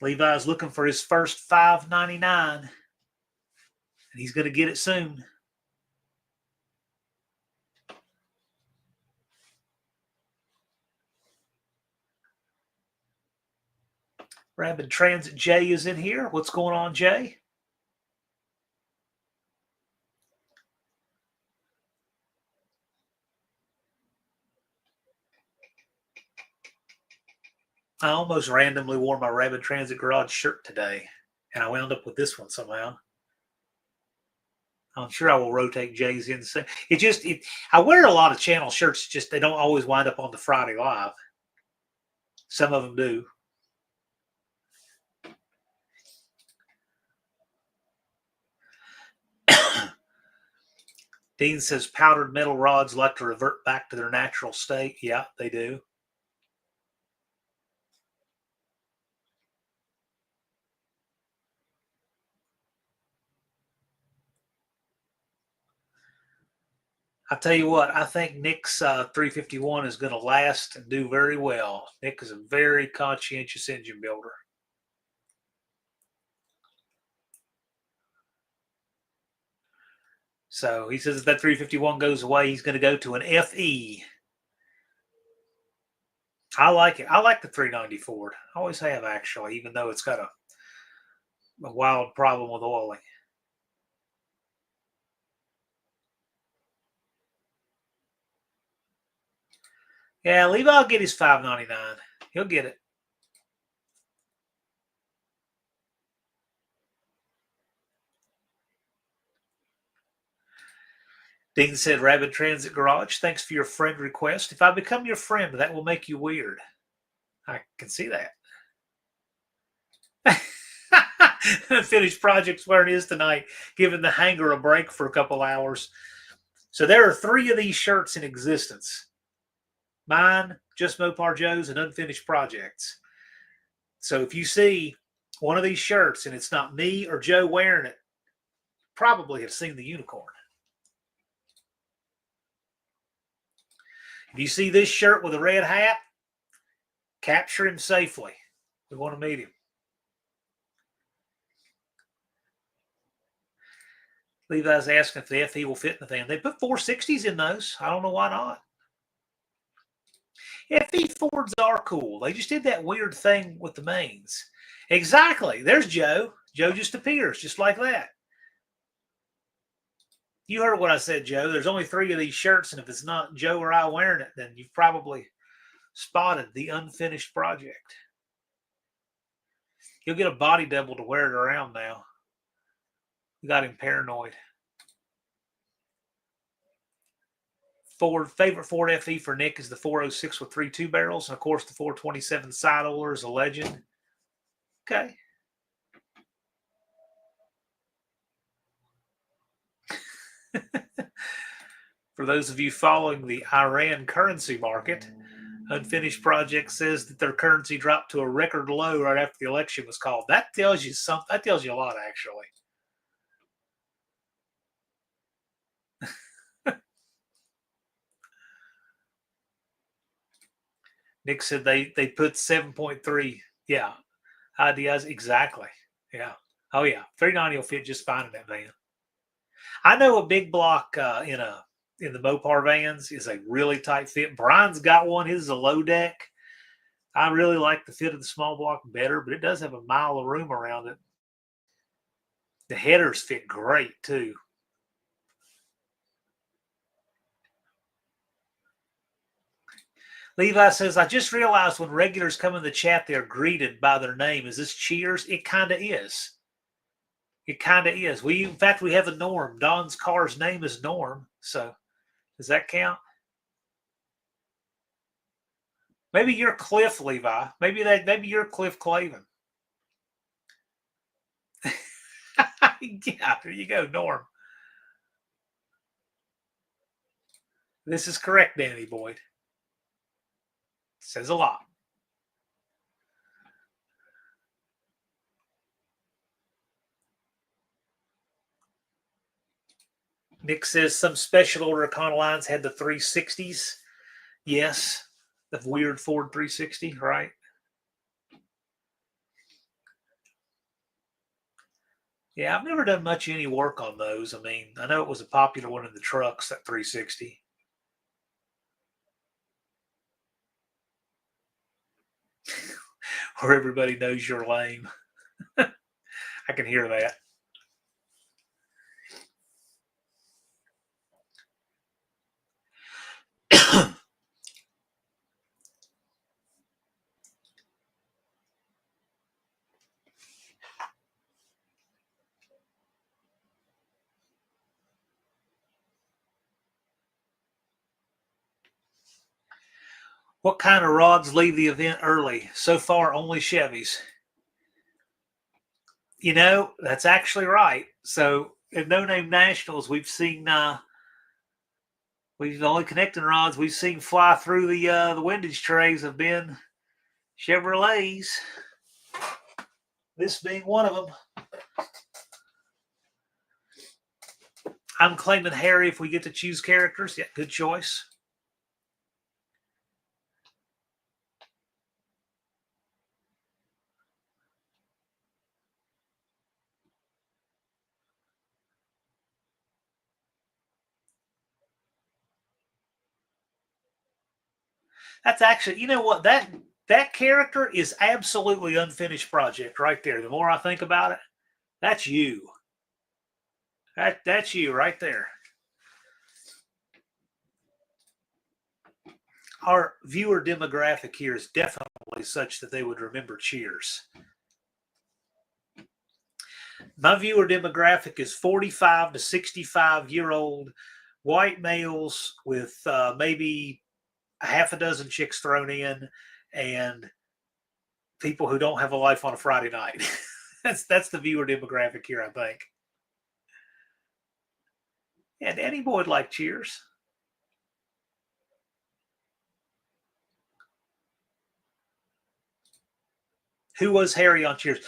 Levi's looking for his first $5.99, and he's going to get it soon. Rapid Transit Jay is in here. What's going on, Jay? I almost randomly wore my Rapid Transit Garage shirt today, and I wound up with this one somehow. I'm sure I will rotate Jay's in. I wear a lot of channel shirts, just they don't always wind up on the Friday Live. Some of them do. Dean says powdered metal rods like to revert back to their natural state. Yeah, they do. I tell you what, I think Nick's 351 is going to last and do very well. Nick is a very conscientious engine builder. So he says if that 351 goes away, he's going to go to an FE. I like it. I like the 390 Ford. I always have, actually, even though it's got a wild problem with oiling. Yeah, Levi will get his $5.99. He'll get it. Dean said, Rapid Transit Garage, thanks for your friend request. If I become your friend, that will make you weird. I can see that. Finished projects where it is tonight, giving the hanger a break for a couple hours. So there are 3 of these shirts in existence. Mine, Just Mopar Joe's, and Unfinished Projects. So if you see one of these shirts and it's not me or Joe wearing it, probably have seen the unicorn. If you see this shirt with a red hat, capture him safely. We want to meet him. Levi's asking if the FE will fit in the van. They put 460s in those. I don't know why not. FE Fords are cool. They just did that weird thing with the mains. Exactly. There's Joe. Joe just appears just like that. You heard what I said, Joe. There's only 3 of these shirts, and if it's not Joe or I wearing it, then you've probably spotted the unfinished project. You'll get a body double to wear it around now. We got him paranoid. Favorite Ford FE for Nick is the 406 with 3 2-barrels. And, of course, the 427 side oiler is a legend. Okay. For those of you following the Iran currency market, Unfinished Project says that their currency dropped to a record low right after the election was called. That tells you something. That tells you a lot, actually. Nick said they put 7.3. Yeah, ideas exactly. Yeah. Oh yeah, 390 will fit just fine in that van. I know a big block in the Mopar vans is a really tight fit. Brian's got one. His is a low deck. I really like the fit of the small block better, but it does have a mile of room around it. The headers fit great too. Levi says, I just realized when regulars come in the chat, they're greeted by their name. Is this cheers? It kind of is. It kind of is. In fact, we have a Norm. Don's car's name is Norm. So does that count? Maybe you're Cliff, Levi. Maybe you're Cliff Clavin. Yeah, there you go, Norm. This is correct, Danny Boyd. Says a lot. Nick says some special order Econolines had the 360s. Yes, the weird Ford 360, right? Yeah, I've never done much any work on those. I mean, I know it was a popular one in the trucks, that 360. Where everybody knows you're lame. I can hear that. What kind of rods leave the event early? So far, only Chevys. You know, that's actually right. So at No Name Nationals, we've seen we've only connecting rods we've seen fly through the windage trays have been Chevrolets. This being one of them. I'm claiming Harry if we get to choose characters. Yeah, good choice. That's actually, you know what, that character is absolutely unfinished project right there. The more I think about it, that's you. That's you right there. Our viewer demographic here is definitely such that they would remember Cheers. My viewer demographic is 45 to 65-year-old white males with maybe a half a dozen chicks thrown in and people who don't have a life on a Friday night. that's the viewer demographic here, I think. And Danny Boyd liked Cheers. Who was Harry on Cheers?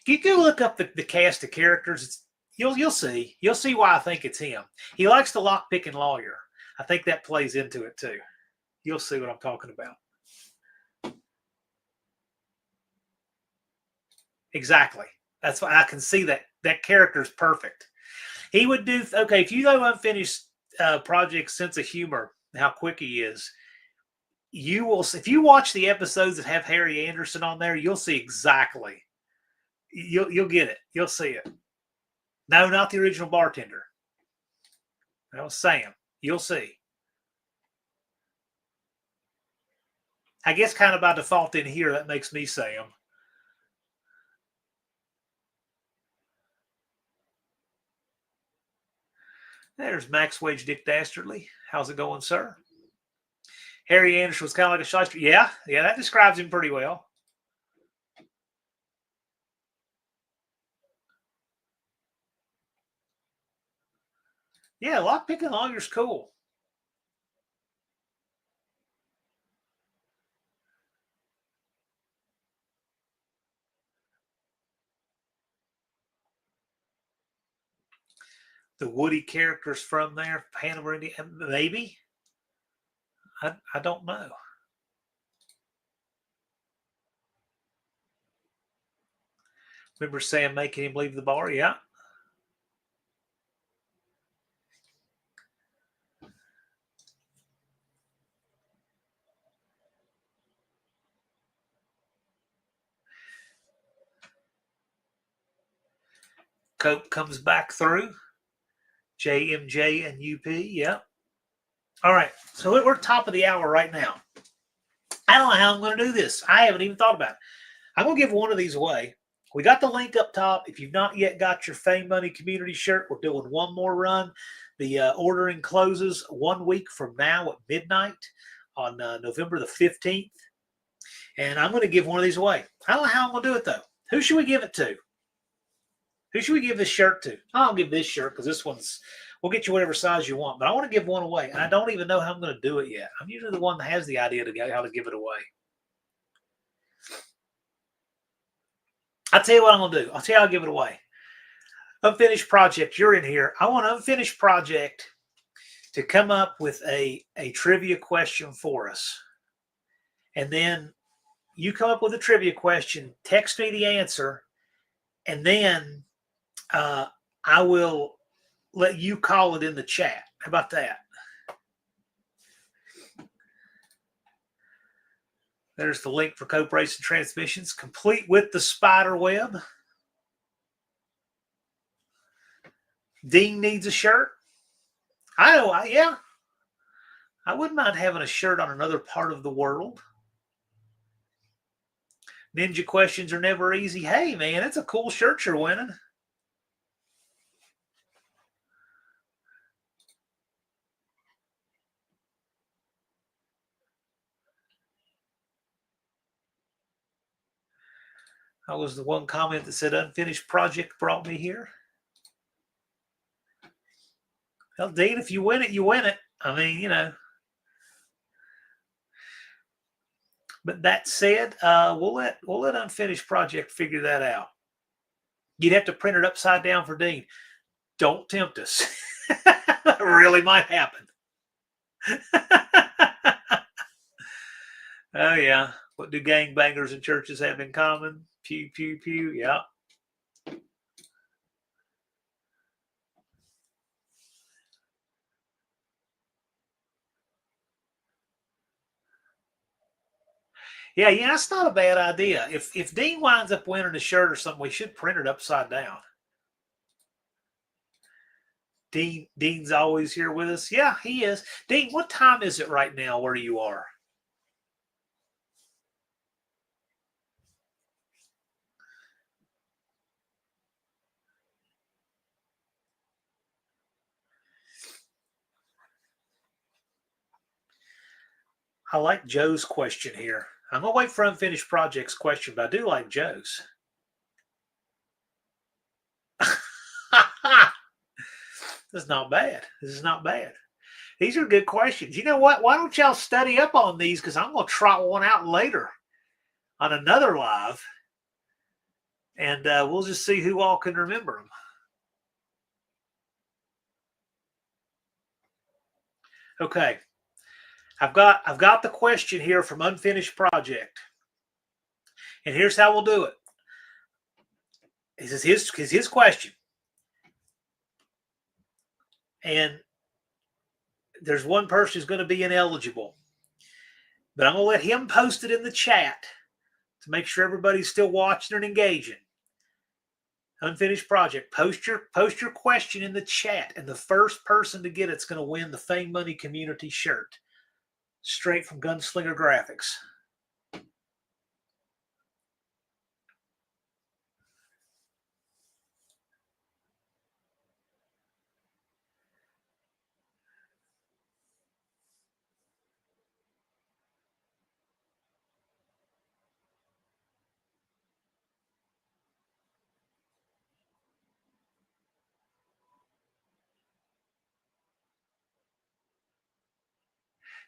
You go look up the cast of characters. You'll see why I think it's him. He likes the lock picking lawyer. I think that plays into it too. You'll see what I'm talking about. Exactly. That's why I can see that character is perfect. He would do okay if you know unfinished project sense of humor. How quick he is. You will, if you watch the episodes that have Harry Anderson on there, you'll see exactly. You'll get it. You'll see it. No, not the original bartender. That was Sam. You'll see. I guess kind of by default in here, that makes me Sam. There's Max Wedge Dick Dastardly. How's it going, sir? Harry Anderson was kind of like a shyster. Yeah, that describes him pretty well. Yeah, lock picking lawyer's cool. The Woody characters from there, Hannibal, maybe. I don't know. Remember Sam making him leave the bar? Yeah. Cope comes back through. JMJ and UP. Yeah. All right. So we're top of the hour right now. I don't know how I'm going to do this. I haven't even thought about it. I'm going to give one of these away. We got the link up top. If you've not yet got your Fame Money Community shirt, we're doing one more run. The ordering closes 1 week from now at midnight on November the 15th. And I'm going to give one of these away. I don't know how I'm going to do it, though. Who should we give it to? Who should we give this shirt to? I'll give this shirt because this one's, we'll get you whatever size you want. But I want to give one away. And I don't even know how I'm going to do it yet. I'm usually the one that has the idea to how to give it away. I'll tell you what I'm going to do. I'll tell you how I'll give it away. Unfinished Project, you're in here. I want Unfinished Project to come up with a trivia question for us. And then you come up with a trivia question, text me the answer, and then I will let you call it in the chat. How about that? There's the link for Cope Racing Transmissions, complete with the spider web. Dean needs a shirt. Yeah. I wouldn't mind having a shirt on another part of the world. Ninja questions are never easy. Hey, man, it's a cool shirt you're winning. That was the one comment that said Unfinished Project brought me here. Well, Dean, if you win it, you win it. I mean, you know. But that said, we'll let Unfinished Project figure that out. You'd have to print it upside down for Dean. Don't tempt us. That really might happen. Oh, yeah. What do gangbangers and churches have in common? Pew, pew, pew. Yeah. Yeah, that's not a bad idea. If Dean winds up winning a shirt or something, we should print it upside down. Dean's always here with us. Yeah, he is. Dean, what time is it right now where you are? I like Joe's question here. I'm going to wait for Unfinished Project's question, but I do like Joe's. This is not bad. This is not bad. These are good questions. You know what? Why don't y'all study up on these? Because I'm going to trot one out later on another live. And we'll just see who all can remember them. Okay. I've got the question here from Unfinished Project. And here's how we'll do it. This is his question. And there's one person who's going to be ineligible. But I'm going to let him post it in the chat to make sure everybody's still watching and engaging. Unfinished Project. Post your question in the chat, and the first person to get it's going to win the Fame Money Community shirt. Straight from Gunslinger Graphics.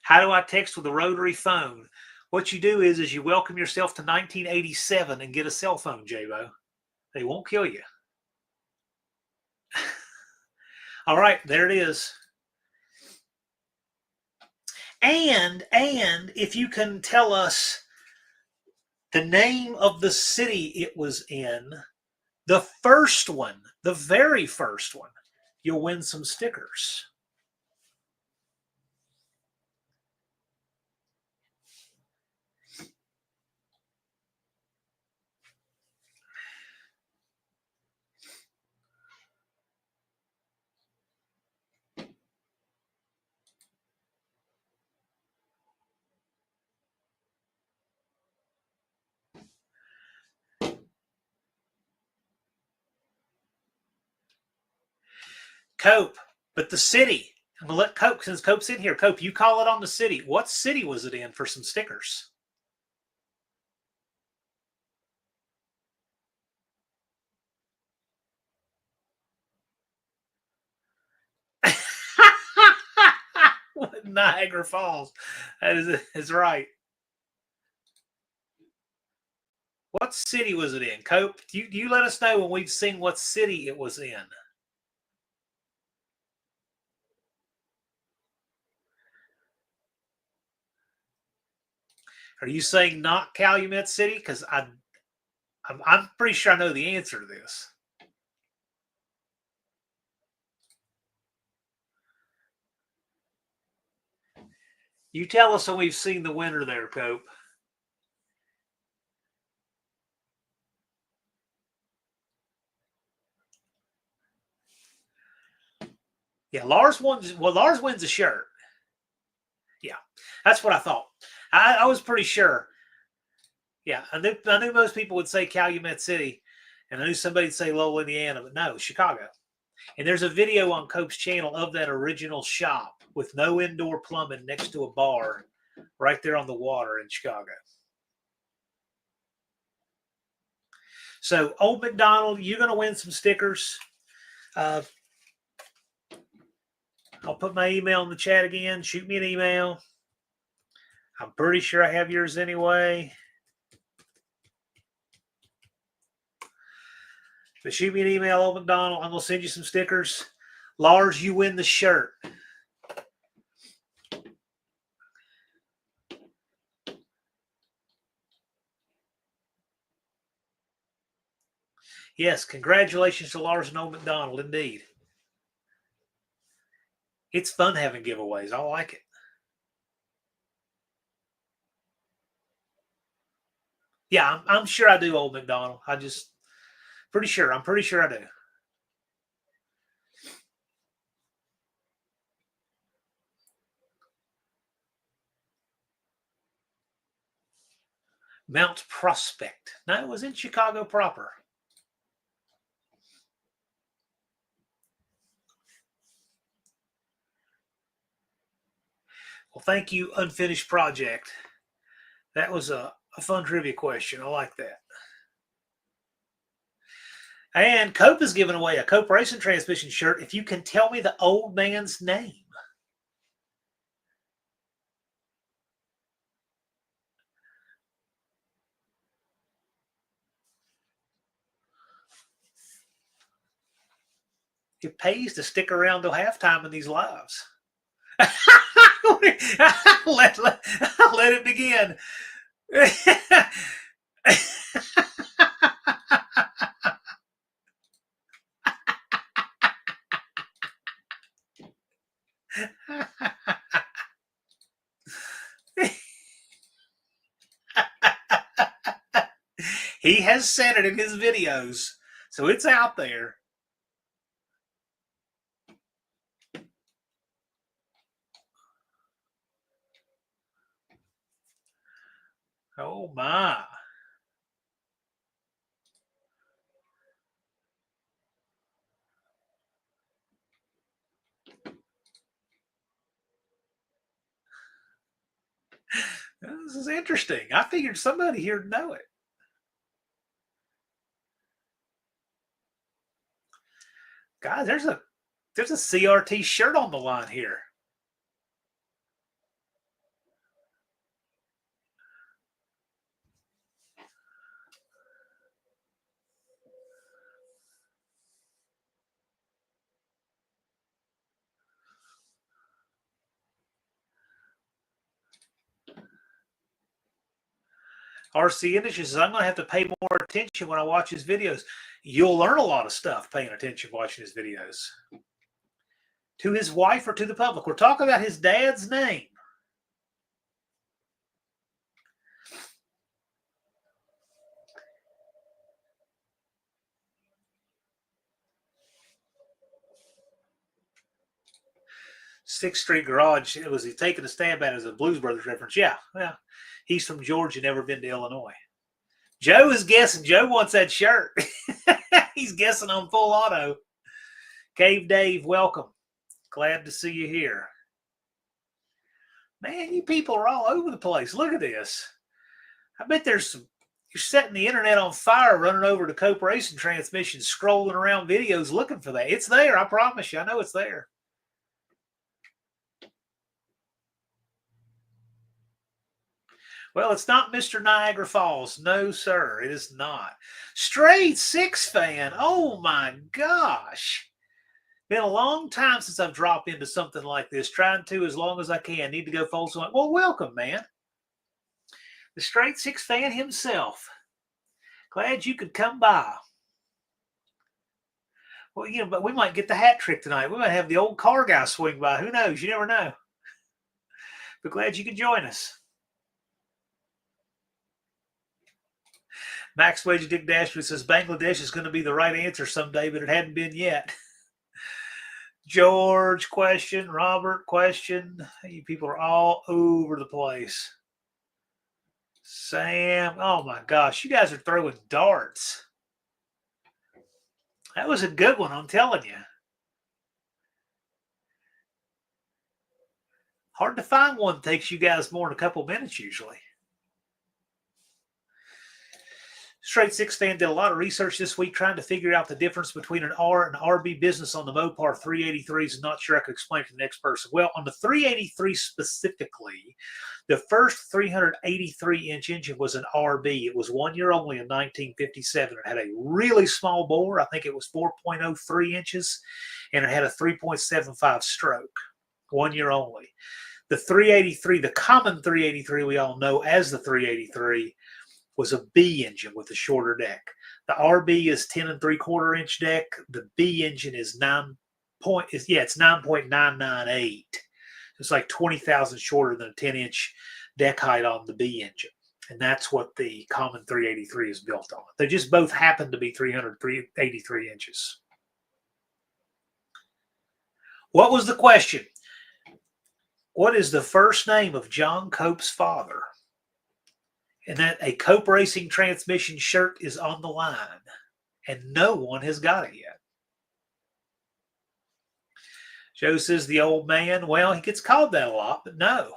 How do I text with a rotary phone? What you do is you welcome yourself to 1987 and get a cell phone, J-Bo. They won't kill you. All right, there it is. And if you can tell us the name of the city it was in, The first one, the very first one, you'll win some stickers. Cope, but the city. I'm gonna let Cope, since Cope's in here. Cope, you call it on the city. What city was it in for some stickers? Niagara Falls. That is right. What city was it in? Cope, do you let us know when we've seen what city it was in? Are you saying not Calumet City? Because I'm pretty sure I know the answer to this. You tell us when we've seen the winner there, Cope. Yeah, Lars wins. Well, Lars wins a shirt. Yeah, that's what I thought. I was pretty sure. Yeah, I knew most people would say Calumet City, and I knew somebody would say Lowell, Indiana, but no, Chicago. And there's a video on Cope's channel of that original shop with no indoor plumbing next to a bar right there on the water in Chicago. So, Old McDonald, you're going to win some stickers. I'll put my email in the chat again. Shoot me an email. I'm pretty sure I have yours anyway. But shoot me an email, Old McDonald. I'm going to send you some stickers. Lars, you win the shirt. Yes, congratulations to Lars and Old McDonald, indeed. It's fun having giveaways. I like it. Yeah, I'm sure I do, Old McDonald. I'm pretty sure I do. Mount Prospect. No, it was in Chicago proper. Well, thank you, Unfinished Project. That was a fun trivia question. I like that. And Cope is giving away a Cope Racing Transmission shirt if you can tell me the old man's name. It pays to stick around till halftime in these lives. let it begin. He has said it in his videos, so it's out there. Oh my. This is interesting. I figured somebody here would know it. Guys, there's a CRT shirt on the line here. RC Industries says, I'm going to have to pay more attention when I watch his videos. You'll learn a lot of stuff paying attention watching his videos. To his wife or to the public? We're talking about his dad's name. Sixth Street Garage, was he taking a stab at it as a Blues Brothers reference? Yeah. He's from Georgia, never been to Illinois. Joe is guessing. Joe wants that shirt. He's guessing on full auto. Cave Dave, welcome. Glad to see you here. Man, you people are all over the place. Look at this. I bet there's some, you're setting the internet on fire, running over to Cope Racing Transmission, scrolling around videos looking for that. It's there, I promise you. I know it's there. Well, it's not Mr. Niagara Falls. No, sir, it is not. Straight Six fan. Oh, my gosh. Been a long time since I've dropped into something like this. Trying to as long as I can. Need to go fold some. Well, welcome, man. The Straight Six fan himself. Glad you could come by. Well, you know, but we might get the hat trick tonight. We might have the old car guy swing by. Who knows? You never know. But glad you could join us. Max Wedge Dick Dashwood says Bangladesh is going to be the right answer someday, but it hadn't been yet. George, question. Robert, question. You people are all over the place. Sam, oh my gosh, you guys are throwing darts. That was a good one, I'm telling you. Hard to find one that takes you guys more than a couple minutes usually. Straight Six fan did a lot of research this week trying to figure out the difference between an R and RB business on the Mopar 383s. I'm not sure I could explain to the next person. Well, on the 383 specifically, the first 383-inch engine was an RB. It was 1 year only in 1957. It had a really small bore. I think it was 4.03 inches, and it had a 3.75 stroke. 1 year only. The 383, the common 383 we all know as the 383, was a B engine with a shorter deck. The RB is 10 3/4 inch deck. The B engine is 9.998. It's like 20 thousandths shorter than a 10-inch deck height on the B engine. And that's what the common 383 is built on. They just both happen to be 383 inches. What was the question? What is the first name of John Cope's father? And that a Cope Racing Transmission shirt is on the line. And no one has got it yet. Joe says the old man. Well, he gets called that a lot, but no.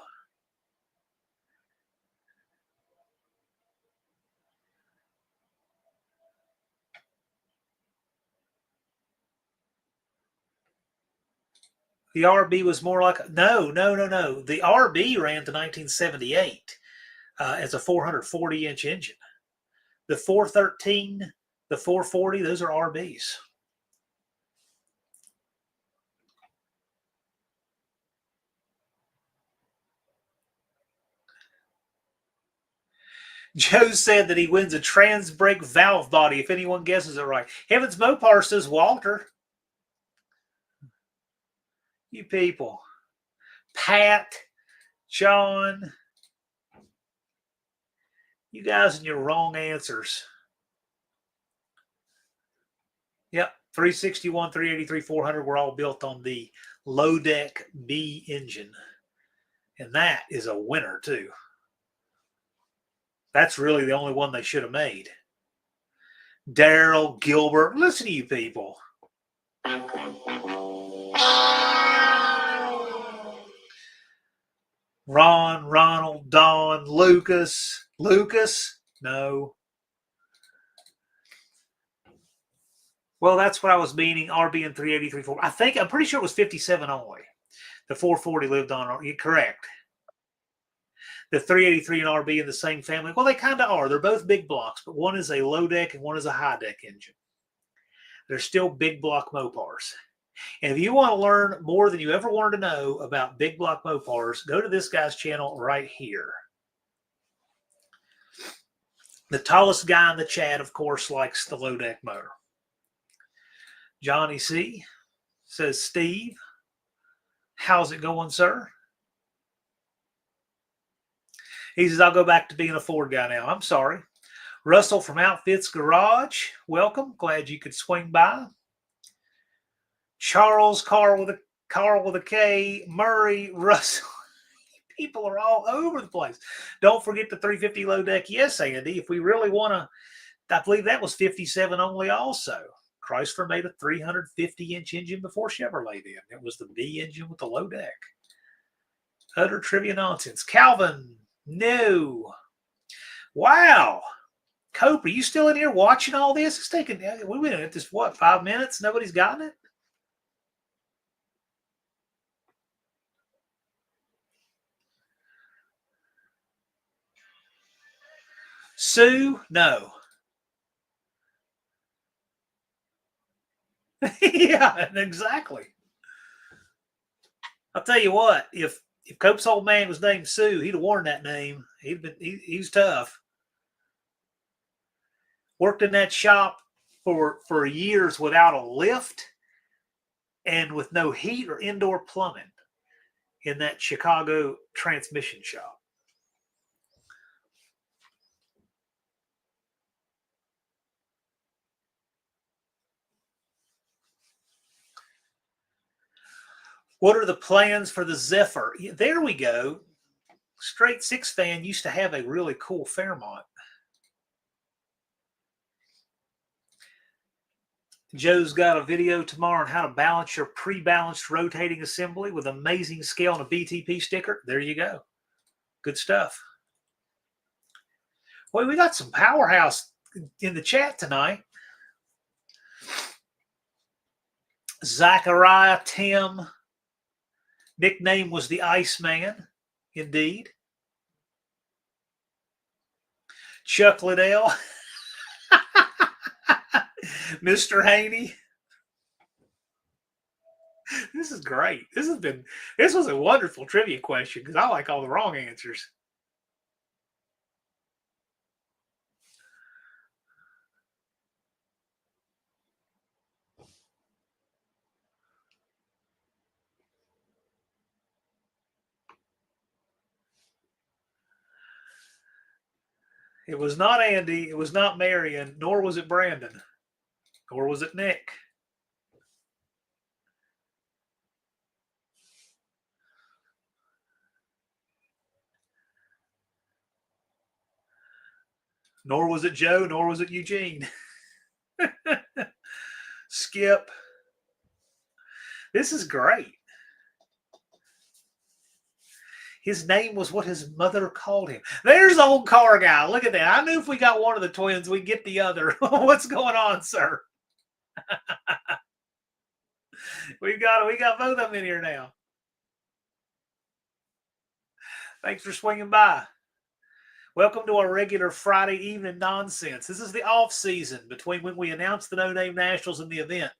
The RB was more like, no. The RB ran to 1978. As a 440-inch engine. The 413, the 440, those are RBs. Joe said that he wins a trans brake valve body if anyone guesses it right. Heavens Mopar says Walter. You people. Pat, John. You guys and your wrong answers. Yep, 361, 383, 400 were all built on the low deck B engine. And that is a winner, too. That's really the only one they should have made. Daryl, Gilbert, listen to you people. Ron, Ronald, Don, Lucas. Lucas? No. Well, that's what I was meaning. RB and 383, 4. I'm pretty sure it was 57 only. The 440 lived on. You're correct. The 383 and RB in the same family. Well, they kind of are. They're both big blocks, but one is a low deck and one is a high deck engine. They're still big block Mopars. And if you want to learn more than you ever wanted to know about big block Mopars, go to this guy's channel right here. The tallest guy in the chat, of course, likes the low deck motor. Johnny C. says, Steve, how's it going, sir? He says, I'll go back to being a Ford guy now. I'm sorry. Russell from Outfits Garage, welcome. Glad you could swing by. Charles, Carl with a K, Murray, Russell. People are all over the place. Don't forget the 350 low deck. Yes, Andy, if we really want to, I believe that was 57 only also. Chrysler made a 350-inch engine before Chevrolet did. It was the B engine with the low deck. Utter trivia nonsense. Calvin, no. Wow. Cope, are you still in here watching all this? It's taking, we've been at this, 5 minutes? Nobody's gotten it? Sue, no. Yeah, exactly. I'll tell you what, if Cope's old man was named Sue, he'd have worn that name. He's tough. Worked in that shop for years without a lift and with no heat or indoor plumbing in that Chicago transmission shop. What are the plans for the Zephyr? There we go. Straight Six fan used to have a really cool Fairmont. Joe's got a video tomorrow on how to balance your pre-balanced rotating assembly with amazing scale and a BTP sticker. There you go. Good stuff. Well, we got some powerhouse in the chat tonight. Zachariah Tim. Nickname was the Iceman, indeed. Chuck Liddell. Mr. Haney. This is great. This was a wonderful trivia question because I like all the wrong answers. It was not Andy. It was not Marion, nor was it Brandon, nor was it Nick. Nor was it Joe, nor was it Eugene. Skip. This is great. His name was what his mother called him. There's the old car guy. Look at that. I knew if we got one of the twins, we'd get the other. What's going on, sir? we got both of them in here now. Thanks for swinging by. Welcome to our regular Friday evening nonsense. This is the off season between when we announce the No Name Nationals and the event.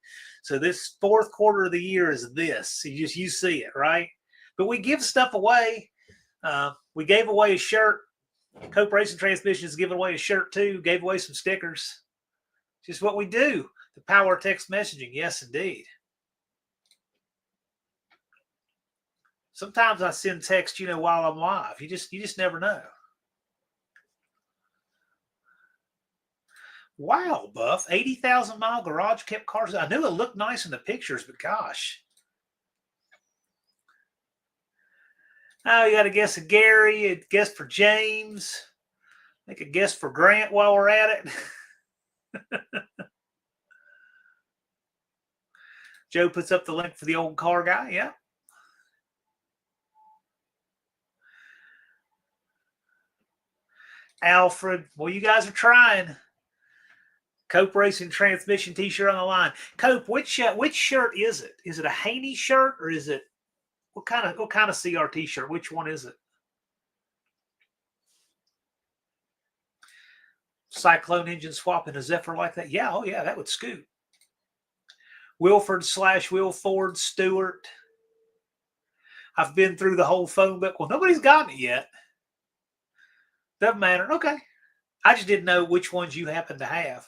So this fourth quarter of the year is this. You see it, right? But we give stuff away. We gave away a shirt. Cope Racing Transmission is giving away a shirt too. Gave away some stickers. Just what we do. The power of text messaging. Yes, indeed. Sometimes I send text, while I'm live. You just never know. Wow, Buff. 80,000-mile garage kept cars. I knew it looked nice in the pictures, but gosh. Oh, you got to guess a Gary, a guess for James. Make a guess for Grant while we're at it. Joe puts up the link for the old car guy. Yeah. Alfred. Well, you guys are trying. Cope Racing Transmission t-shirt on the line. Cope, which shirt is it? Is it a Haney shirt or is it what kind of CRT shirt? Which one is it? Cyclone engine swap in a Zephyr like that? Yeah, oh yeah, that would scoot. Wilford/Will Ford Stewart. I've been through the whole phone book. Well, nobody's gotten it yet. Doesn't matter. Okay. I just didn't know which ones you happen to have.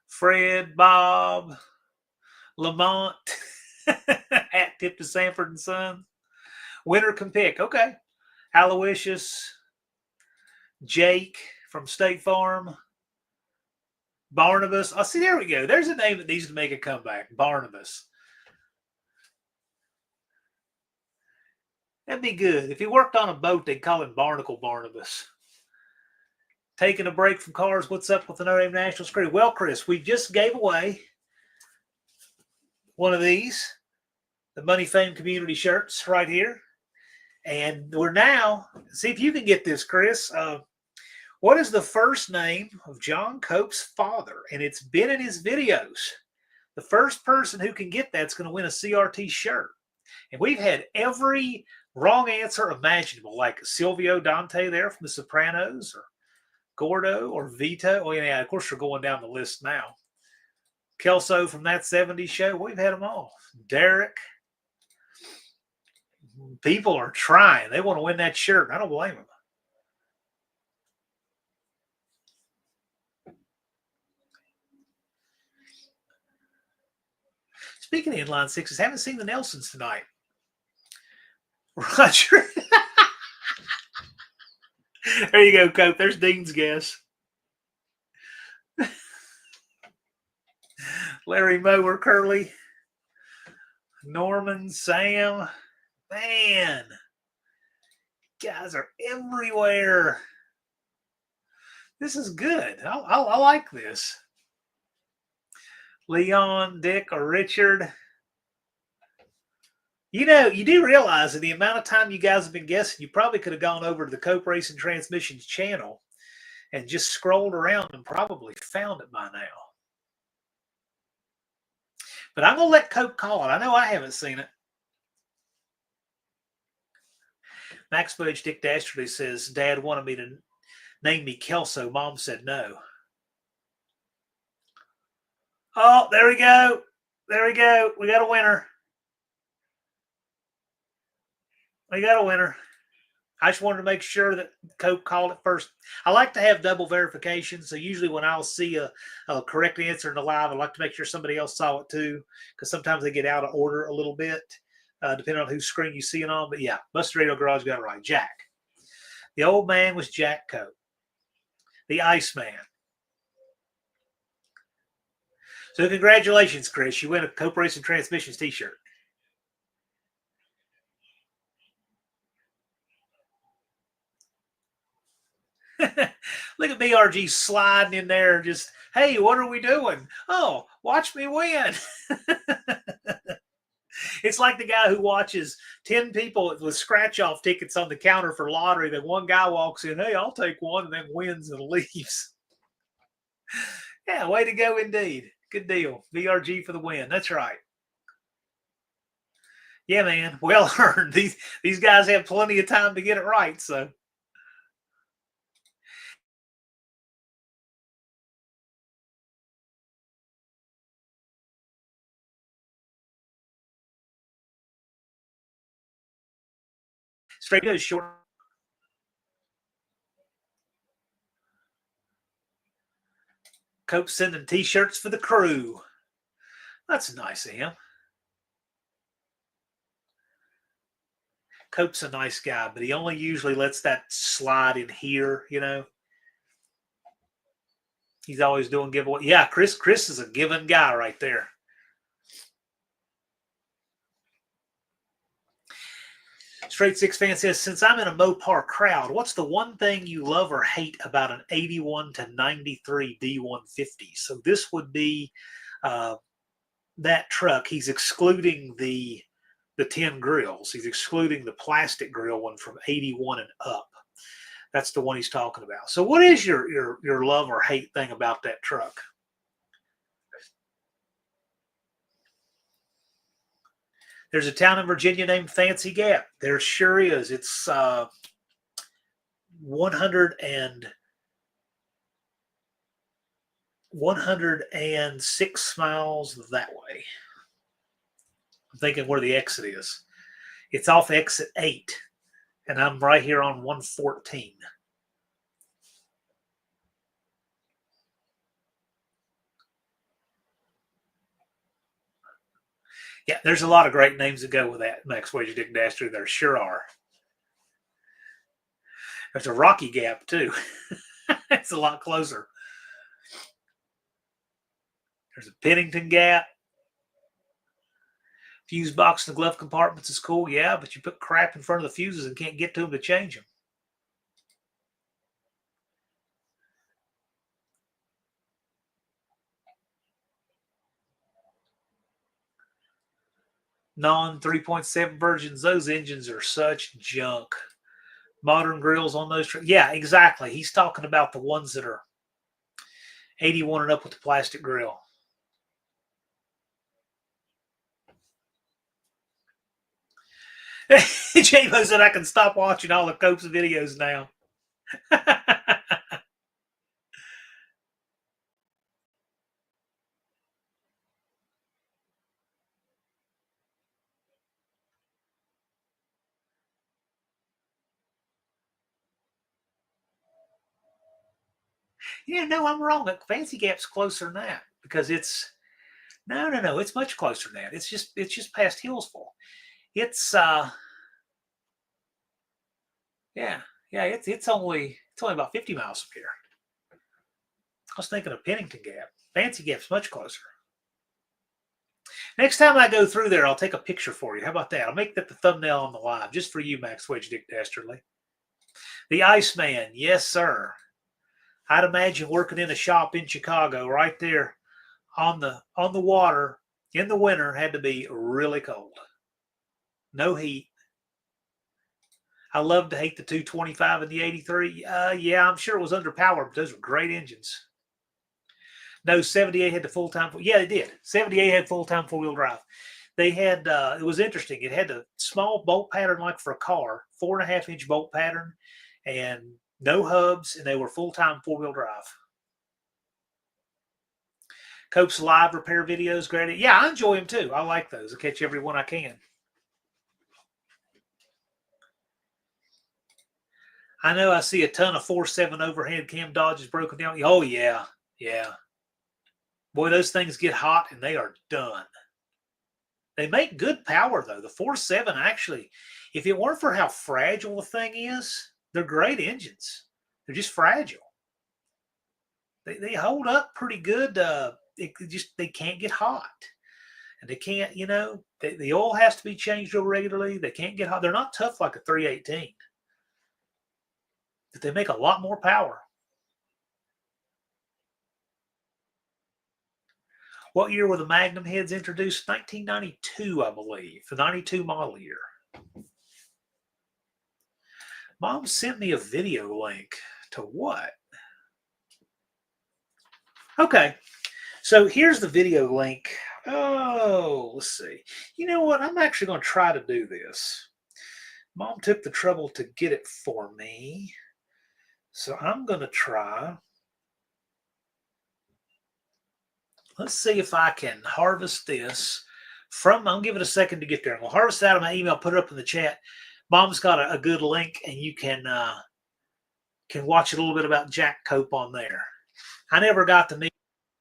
Fred, Bob, Lamont, hat tip to Sanford and Son. Winner can pick. Okay. Aloysius, Jake from State Farm, Barnabas. Oh, see, there we go. There's a name that needs to make a comeback. Barnabas. That'd be good. If he worked on a boat, they'd call him Barnacle Barnabas. Taking a break from cars. What's up with the Notre Dame National Screw? Well, Chris, we just gave away one of these, the Money Fame Community shirts right here. And we're now, see if you can get this, Chris. What is the first name of John Cope's father? And it's been in his videos. The first person who can get that's going to win a CRT shirt. And we've had every wrong answer imaginable, like Silvio Dante there from The Sopranos, or Gordo, or Vito. Oh, yeah, of course, we're going down the list now. Kelso from That 70s Show. We've had them all. Derek. People are trying. They want to win that shirt. I don't blame them. Speaking of inline sixes, haven't seen the Nelsons tonight. Roger. There you go, Cope. There's Dean's guess. Larry Mower, Curly, Norman, Sam. Man, guys are everywhere. This is good. I like this. Leon, Dick, or Richard. You know, you do realize that the amount of time you guys have been guessing, you probably could have gone over to the Cope Racing Transmissions channel and just scrolled around and probably found it by now. But I'm going to let Cope call it. I know I haven't seen it. Max Budge Dick Dastardly says, Dad wanted me to name me Kelso. Mom said no. Oh, there we go. There we go. We got a winner. We got a winner. I just wanted to make sure that Cope called it first. I like to have double verification. So usually when I'll see a correct answer in the live, I like to make sure somebody else saw it too, because sometimes they get out of order a little bit, depending on whose screen you see it on. But yeah, Busted Radio Garage got it right. Jack. The old man was Jack Cope. The Iceman. So congratulations, Chris. You win a Cope Racing Transmissions t-shirt. Look at BRG sliding in there. Just, hey, what are we doing? Oh, watch me win. It's like the guy who watches 10 people with scratch-off tickets on the counter for lottery. Then one guy walks in, hey, I'll take one, and then wins and leaves. Yeah, way to go indeed. Good deal. BRG for the win. That's right. Yeah, man. Well earned. These guys have plenty of time to get it right, so. Straight goes short. Cope sending t-shirts for the crew. That's nice of him. Cope's a nice guy, but he only usually lets that slide in here, you know. He's always doing giveaway. Yeah, Chris is a giving guy right there. Straight Six Fan says, since I'm in a Mopar crowd, what's the one thing you love or hate about an 81 to 93 D150? So this would be that truck. He's excluding the 10 grills. He's excluding the plastic grill one from 81 and up. That's the one he's talking about. So what is your love or hate thing about that truck? There's a town in Virginia named Fancy Gap. There sure is. It's 106 miles that way. I'm thinking where the exit is. It's off exit 8, and I'm right here on 114. Yeah, there's a lot of great names that go with that, Max Wedge Dick Dastardly. There sure are. There's a Rocky Gap, too. It's a lot closer. There's a Pennington Gap. Fuse box in the glove compartments is cool, yeah, but you put crap in front of the fuses and can't get to them to change them. Non 3.7 versions, those engines are such junk. Modern grills on those. Yeah, exactly. He's talking about the ones that are 81 and up with the plastic grill. J-Mo said I can stop watching all the Copes videos now. Yeah, no, I'm wrong. Fancy Gap's closer than that because it's no. It's much closer than that. It's just past Hillsville. It's yeah, it's only about 50 miles from here. I was thinking of Pennington Gap. Fancy Gap's much closer. Next time I go through there, I'll take a picture for you. How about that? I'll make that the thumbnail on the live just for you, Max Wedge Dick Dastardly. The Iceman, yes, sir. I'd imagine working in a shop in Chicago right there on the water in the winter had to be really cold. No heat. I love to hate the 225 and the 83. Yeah, I'm sure it was underpowered, but those were great engines. No, 78 had the full-time. Yeah, it did. 78 had full-time four-wheel drive. They had, it was interesting. It had a small bolt pattern like for a car, 4.5-inch bolt pattern, and no hubs, and they were full-time four-wheel drive. Cope's live repair videos, great. Yeah, I enjoy them too. I like those. I catch every one I can. I know I see a ton of 4.7 overhead cam Dodges broken down. Oh, yeah. Yeah. Boy, those things get hot and they are done. They make good power, though. The 4.7 actually, if it weren't for how fragile the thing is, they're great engines. They're just fragile. They hold up pretty good. They can't get hot. And they can't, the oil has to be changed real regularly. They can't get hot. They're not tough like a 318. But they make a lot more power. What year were the Magnum heads introduced? 1992, I believe. The 92 model year. Mom sent me a video link to what? Okay. So here's the video link. Oh, let's see. You know what? I'm actually going to try to do this. Mom took the trouble to get it for me. So I'm going to try. Let's see if I can harvest this from, I'll give it a second to get there. I'm going to harvest it out of my email, put it up in the chat. Mom's got a good link, and you can watch a little bit about Jack Cope on there. I never got to meet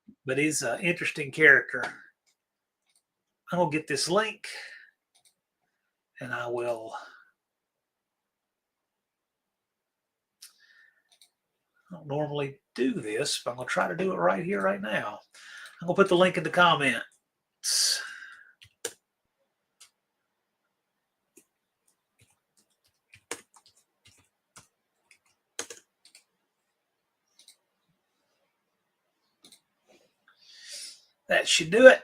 him, but he's an interesting character. I'm going to get this link, and I will. I don't normally do this, but I'm going to try to do it right here, right now. I'm going to put the link in the comments. That should do it.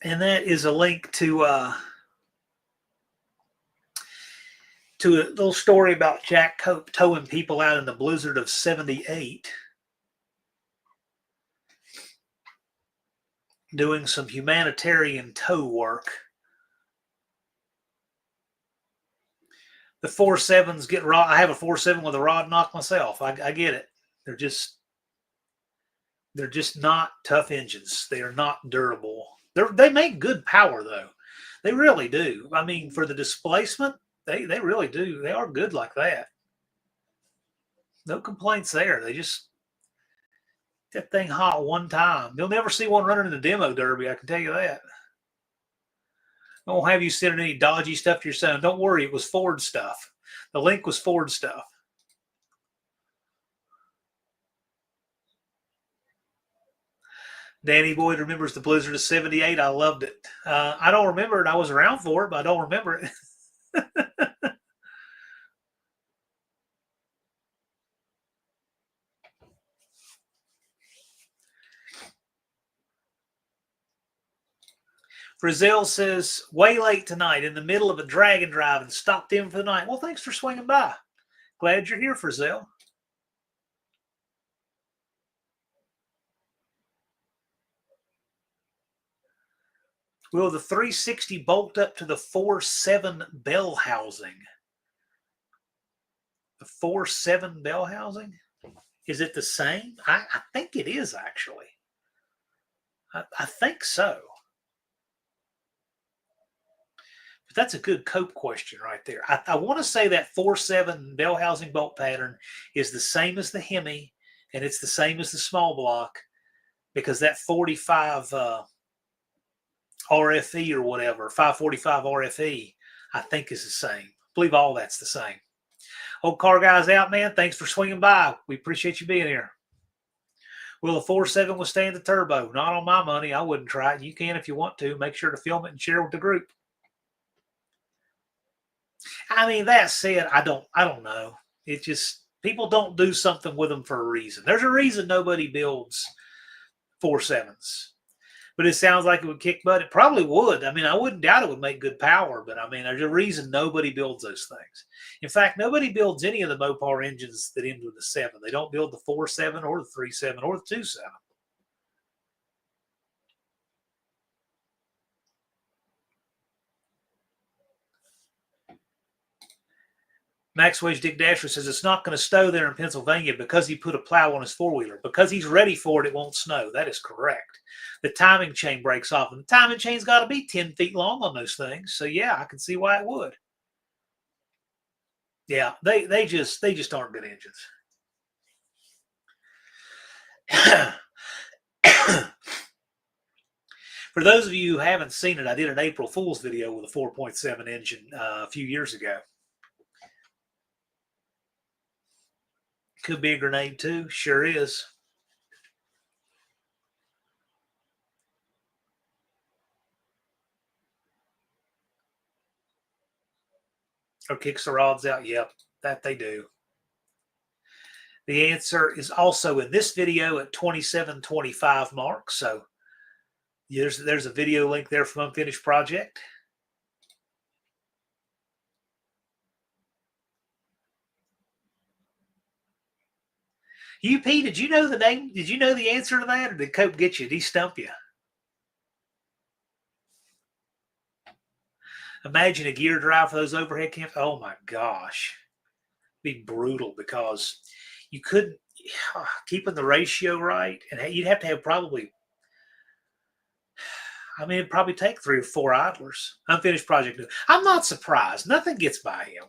And that is a link to a little story about Jack Cope towing people out in the blizzard of 78, doing some humanitarian tow work. The 4.7s get rod. I have a 4.7 with a rod knock myself. I get it. They're just not tough engines. They are not durable. They make good power, though. They really do. I mean, for the displacement, they really do. They are good like that. No complaints there. That thing hot one time. You'll never see one running in the demo derby, I can tell you that. I won't have you sending any dodgy stuff to your son. Don't worry, it was Ford stuff. The link was Ford stuff. Danny Boyd remembers the Blizzard of 78. I loved it. I don't remember it. I was around for it, but I don't remember it. Brazil says, way late tonight in the middle of a dragon drive and stopped in for the night. Well, thanks for swinging by. Glad you're here, Frizzell. Will the 360 bolt up to the 4.7 bell housing? The 4.7 bell housing? Is it the same? I think it is, actually. I think so. But that's a good cope question right there. I want to say that 4.7 bell housing bolt pattern is the same as the Hemi, and it's the same as the small block, because that 45 RFE or whatever, 545 RFE, I think is the same. I believe all that's the same. Old Car Guy's out, man. Thanks for swinging by. We appreciate you being here. Will the 4.7 withstand the turbo? Not on my money. I wouldn't try it. You can if you want to. Make sure to film it and share with the group. I mean, that said, I don't know. It just, people don't do something with them for a reason. There's a reason nobody builds 4.7s. But it sounds like it would kick butt. It probably would. I mean, I wouldn't doubt it would make good power, but I mean, there's a reason nobody builds those things. In fact, nobody builds any of the Mopar engines that end with the 7. They don't build the 4.7 or the 3.7 or the 2.7. Maxwell's Dick Dasher says it's not going to snow there in Pennsylvania because he put a plow on his four-wheeler. Because he's ready for it, it won't snow. That is correct. The timing chain breaks off, and the timing chain's got to be 10 feet long on those things. So, yeah, I can see why it would. Yeah, they just aren't good engines. For those of you who haven't seen it, I did an April Fool's video with a 4.7 engine a few years ago. Could be a grenade too. Sure is. Or kicks the rods out. Yep, that they do. The answer is also in this video at 27:25 mark. So there's a video link there from Unfinished Project. UP, did you know the name? Did you know the answer to that, or did Cope get you? Did he stump you? Imagine a gear drive for those overhead cams. Oh my gosh, it'd be brutal because you couldn't keeping the ratio right, and you'd have to have probably. I mean, it'd probably take 3 or 4 idlers. Unfinished Project. I'm not surprised. Nothing gets by him.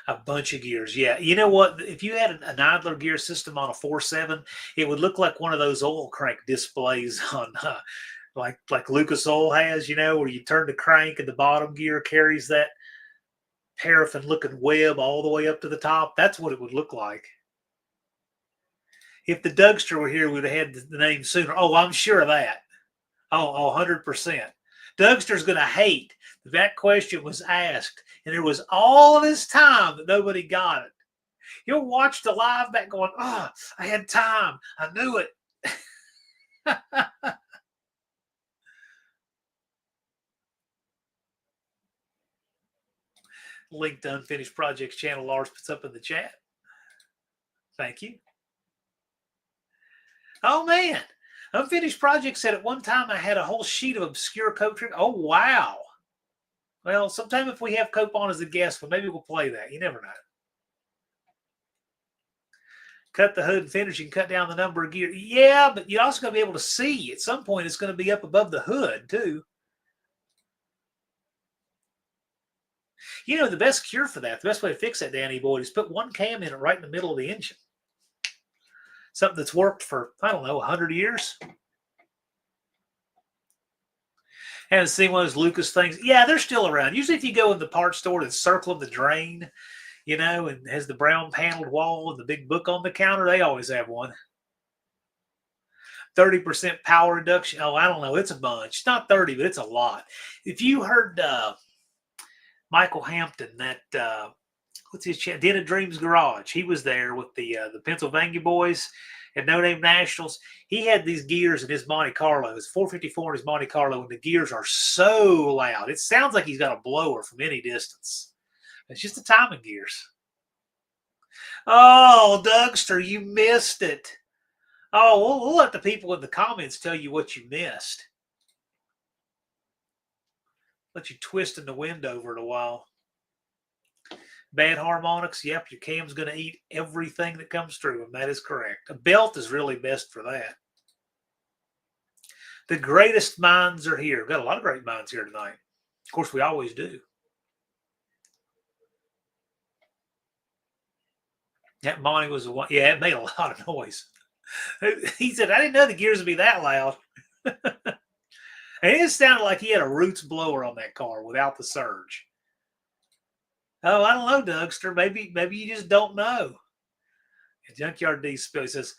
A bunch of gears. Yeah. You know what? If you had an idler gear system on a 4.7, it would look like one of those oil crank displays on like Lucas Oil has, where you turn the crank and the bottom gear carries that paraffin looking web all the way up to the top. That's what it would look like. If the Dougster were here, we'd have had the name sooner. Oh, I'm sure of that. Oh, 100%. Dougster's going to hate that question was asked, and there was all this time that nobody got it. You'll watch the live back going, oh, I had time. I knew it. Link to Unfinished Projects channel Lars puts up in the chat. Thank you. Oh, man. Unfinished Project said at one time I had a whole sheet of obscure Cope trick. Oh, wow. Well, sometime if we have Cope on as a guest, well, maybe we'll play that. You never know. cut the hood and fenders, you can cut down the number of gears. Yeah, but you're also going to be able to see. At some point, it's going to be up above the hood, too. You know, the best cure for that, the best way to fix that, Danny Boyd, is put one cam in it right in the middle of the engine. Something that's worked for, I don't know, 100 years. Haven't seen one of those Lucas things. Yeah, they're still around. Usually if you go in the parts store, the circle of the drain, you know, and has the brown paneled wall and the big book on the counter, they always have one. 30% power reduction. Oh, I don't know. It's a bunch. It's not 30, but it's a lot. If you heard Michael Hampton, that what's his channel? Den of Dreams Garage. He was there with the Pennsylvania boys at No Name Nationals. He had these gears in his Monte Carlo. It's 454 in his Monte Carlo, and the gears are so loud. It sounds like he's got a blower from any distance. It's just the timing gears. Oh, Dougster, you missed it. Oh, we'll let the people in the comments tell you what you missed. Let you twist in the wind over it a while. Bad harmonics, yep, your cam's going to eat everything that comes through them. That is correct. A belt is really best for that. The greatest minds are here. We've got a lot of great minds here tonight. Of course, we always do. That Monty was the one. Yeah, it made a lot of noise. He said, I didn't know the gears would be that loud. And it sounded like he had a Roots blower on that car without the surge. Oh, I don't know, Dougster. Maybe you just don't know. And Junkyard D Spill says,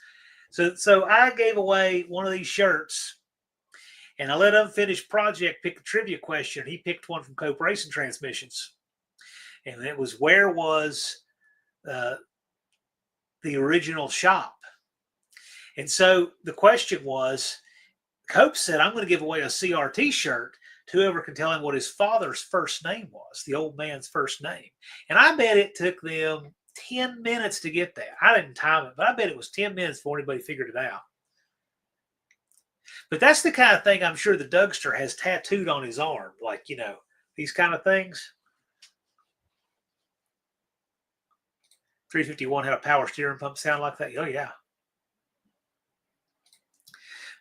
so I gave away one of these shirts, and I let Unfinished Project pick a trivia question. He picked one from Cope Racing Transmissions, and it was, where was the original shop? And so the question was, Cope said, I'm going to give away a CRT shirt to whoever can tell him what his father's first name was, the old man's first name. And I bet it took them 10 minutes to get that. I didn't time it, but I bet it was 10 minutes before anybody figured it out. But that's the kind of thing I'm sure the Dougster has tattooed on his arm, like, you know, these kind of things. 351 had a power steering pump sound like that. Oh, yeah.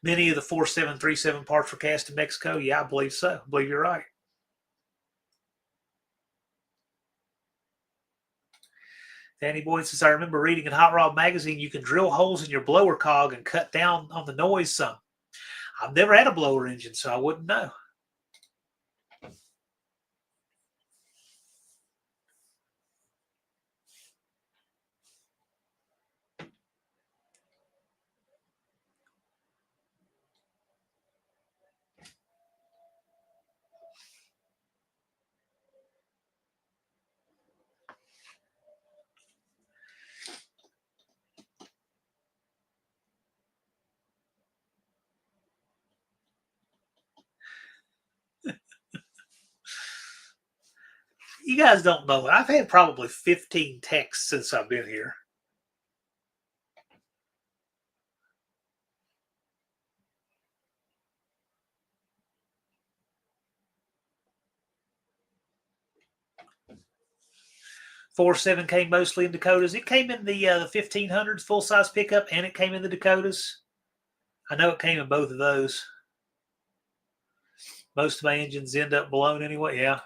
Many of the 4737 parts were cast in Mexico. Yeah, I believe so. I believe you're right. Danny Boyd says, I remember reading in Hot Rod Magazine, you can drill holes in your blower cog and cut down on the noise some. I've never had a blower engine, so I wouldn't know. You guys don't know. I've had probably 15 texts since I've been here. .47 came mostly in Dakotas. It came in the 1500s full-size pickup, and it came in the Dakotas. I know it came in both of those. Most of my engines end up blown anyway. Yeah.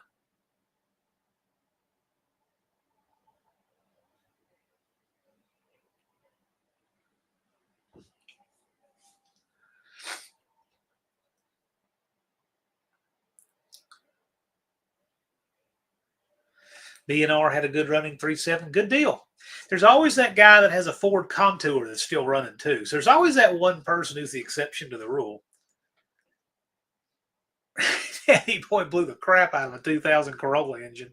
B&R had a good running 3.7. Good deal. There's always that guy that has a Ford Contour that's still running too. So there's always that one person who's the exception to the rule. Danny Boy blew the crap out of a 2000 Corolla engine.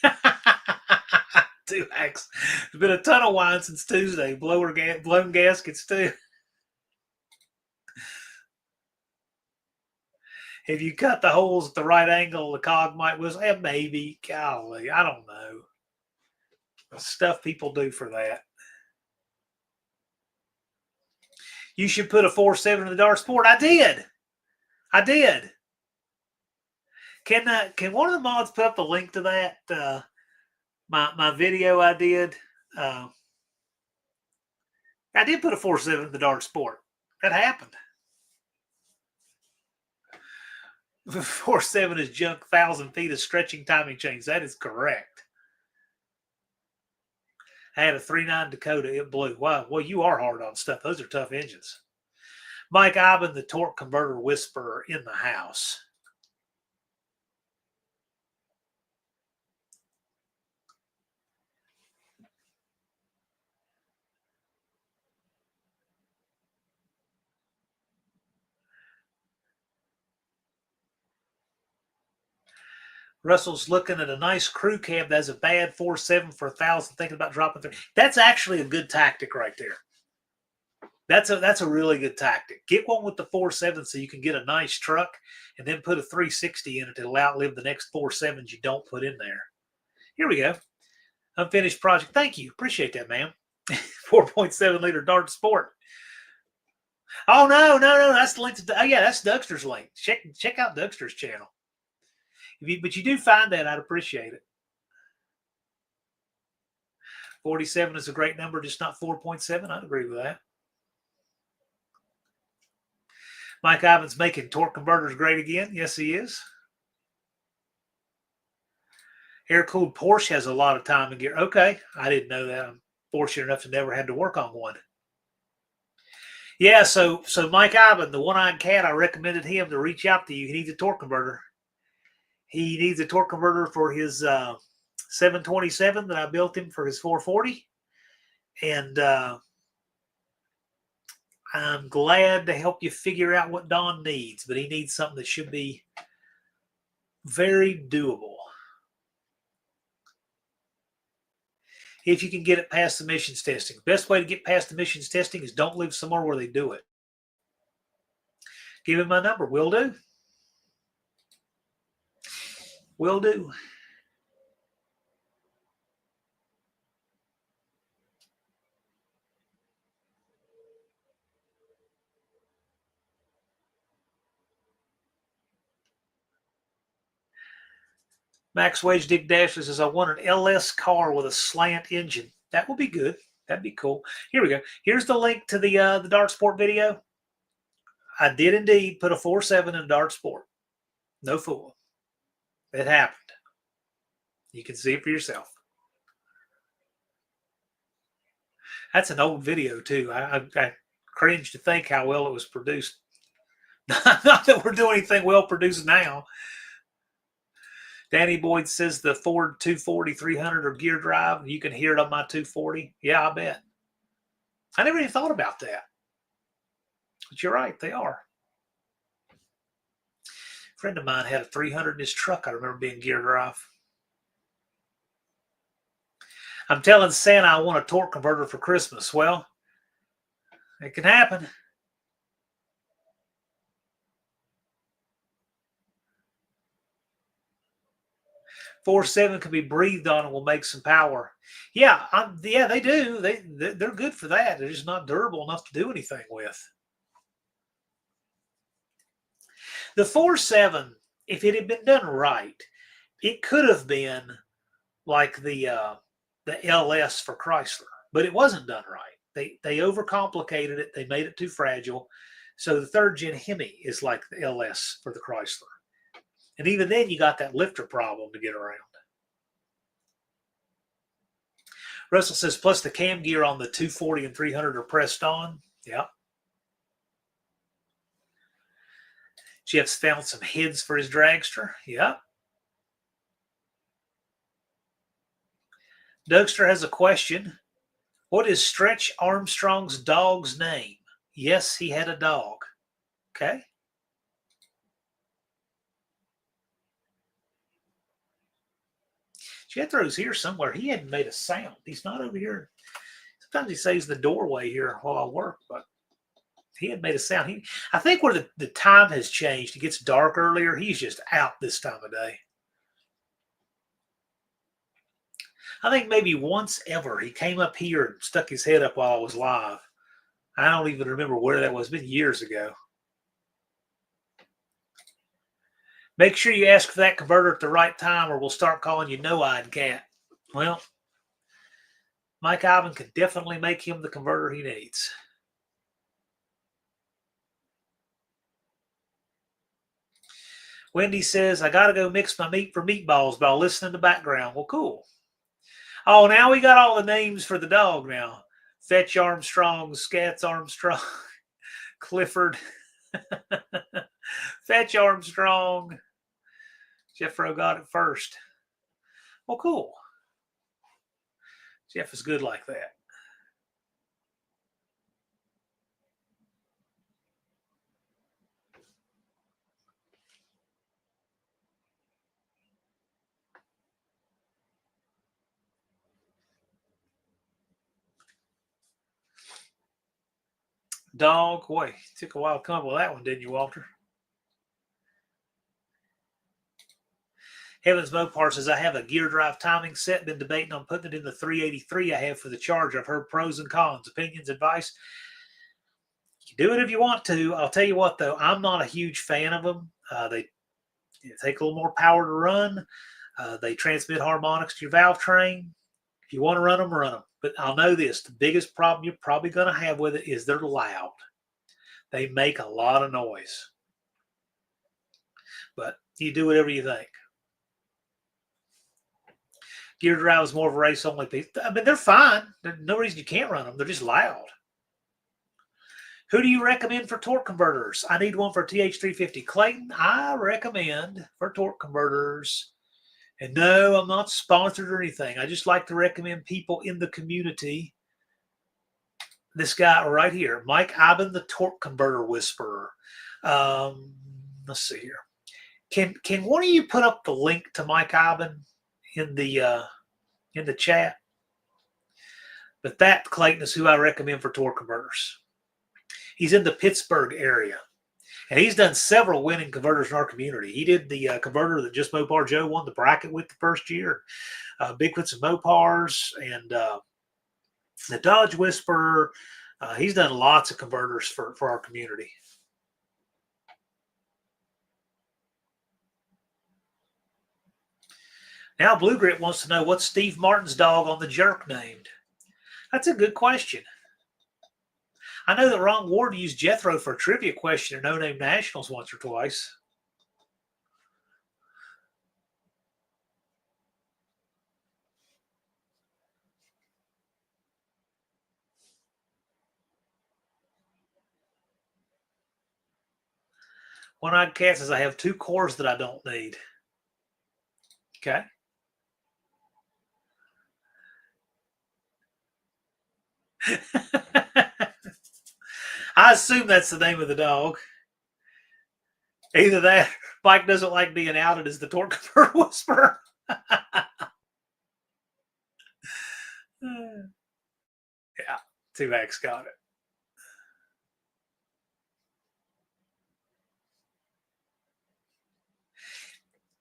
2X. There's been a ton of wine since Tuesday. Blown gaskets too. If you cut the holes at the right angle, the cog might whistle. Yeah, maybe. Golly, I don't know. The stuff people do for that. You should put a 4.7 in the Dart Sport. I did. Can one of the mods put up the link to that? My video I did Uh, I did put a 4.7 in the Dart Sport. That happened. 4.7 is junk, 1,000 feet of stretching timing chains. That is correct. I had a 3.9 Dakota. It blew. Wow. Well, you are hard on stuff. Those are tough engines. Mike Iben, the torque converter whisperer in the house. Russell's looking at a nice crew cab that has a bad 4.7 for 1,000, thinking about dropping 3. That's actually a good tactic right there. That's a really good tactic. Get one with the 4.7 so you can get a nice truck, and then put a 360 in it that'll outlive the next 4.7s you don't put in there. Here we go. Unfinished project. Thank you. Appreciate that, ma'am. 4.7 liter Dart Sport. Oh, no. That's the link to, oh, yeah, that's Dougster's link. Check out Dougster's channel. But you do find that, I'd appreciate it. 47 is a great number, just not 4.7. I'd agree with that. Mike Iben's making torque converters great again. Yes, he is. Air-cooled Porsche has a lot of time and gear. Okay, I didn't know that. I'm fortunate enough to never had to work on one. Yeah, so Mike Iben, the one-eyed cat, I recommended him to reach out to you. He needs a torque converter. He needs a torque converter for his 727 that I built him for his 440. And I'm glad to help you figure out what Don needs, but he needs something that should be very doable. If you can get it past emissions testing. Best way to get past emissions testing is don't live somewhere where they do it. Give him my number. Will do. Will do. Max Wage Dick Dasher says, I want an LS car with a slant engine. That would be good. That'd be cool. Here we go. Here's the link to the Dart Sport video. I did indeed put a 4.7 in Dart Sport. No fool. It happened. You can see it for yourself. That's an old video, too. I cringe to think how well it was produced. Not that we're doing anything well produced now. Danny Boyd says the Ford 240 300 are gear drive. You can hear it on my 240. Yeah, I bet. I never even thought about that. But you're right, they are. A friend of mine had a 300 in his truck. I remember being gear drive. I'm telling Santa I want a torque converter for Christmas. Well, it can happen. .47 can be breathed on and will make some power. Yeah, yeah, they do. They're good for that. They're just not durable enough to do anything with. The 4.7, if it had been done right, it could have been like the LS for Chrysler, but it wasn't done right. They overcomplicated it. They made it too fragile. So the third gen Hemi is like the LS for the Chrysler. And even then, you got that lifter problem to get around. Russell says, plus the cam gear on the 240 and 300 are pressed on. Yeah. Jeff's found some heads for his dragster. Yeah. Dougster has a question. What is Stretch Armstrong's dog's name? Yes, he had a dog. Okay. Jethro's here somewhere. He hadn't made a sound. He's not over here. Sometimes he says the doorway here while I work, but he hadn't made a sound. I think where the time has changed, it gets dark earlier. He's just out this time of day. I think maybe once ever he came up here and stuck his head up while I was live. I don't even remember where that was. It's been years ago. Make sure you ask for that converter at the right time or we'll start calling you No-Eyed Cat. Well, Mike Ivan could definitely make him the converter he needs. Wendy says, I got to go mix my meat for meatballs while listening to background. Well, cool. Oh, now we got all the names for the dog now. Fetch Armstrong, Scats Armstrong, Clifford, Fetch Armstrong. Jeffro got it first. Well, cool. Jeff is good like that. Dog, boy, took a while to come up with that one, didn't you, Walter? Heavens Mopar says, I have a gear drive timing set. Been debating on putting it in the 383 I have for the Charger. I've heard pros and cons, opinions, advice. You can do it if you want to. I'll tell you what, though, I'm not a huge fan of them. They take a little more power to run. They transmit harmonics to your valve train. If you want to run them, run them. But I'll know this. The biggest problem you're probably going to have with it is they're loud. They make a lot of noise. But you do whatever you think. Gear drive is more of a race only piece. I mean, they're fine. There's no reason you can't run them. They're just loud. Who do you recommend for torque converters? I need one for TH350. Clayton, I recommend for torque converters. And no, I'm not sponsored or anything. I just like to recommend people in the community. This guy right here, Mike Ivan, the torque converter whisperer. Let's see here. Can one of you put up the link to Mike Ivan in the chat? But that, Clayton, is who I recommend for torque converters. He's in the Pittsburgh area. And he's done several winning converters in our community. He did the converter that Just Mopar Joe won the bracket with the first year. Bigfoots and Mopars and the Dodge Whisperer. He's done lots of converters for our community. Now Blue Grit wants to know, what's Steve Martin's dog on the Jerk named? That's a good question. I know that Ron Ward used Jethro for a trivia question at No Name Nationals once or twice. One-Eyed Cat says, I have 2 cores that I don't need. Okay. I assume that's the name of the dog. Either that, Mike doesn't like being outed as the torque converter whisperer. Yeah, T-Max got it.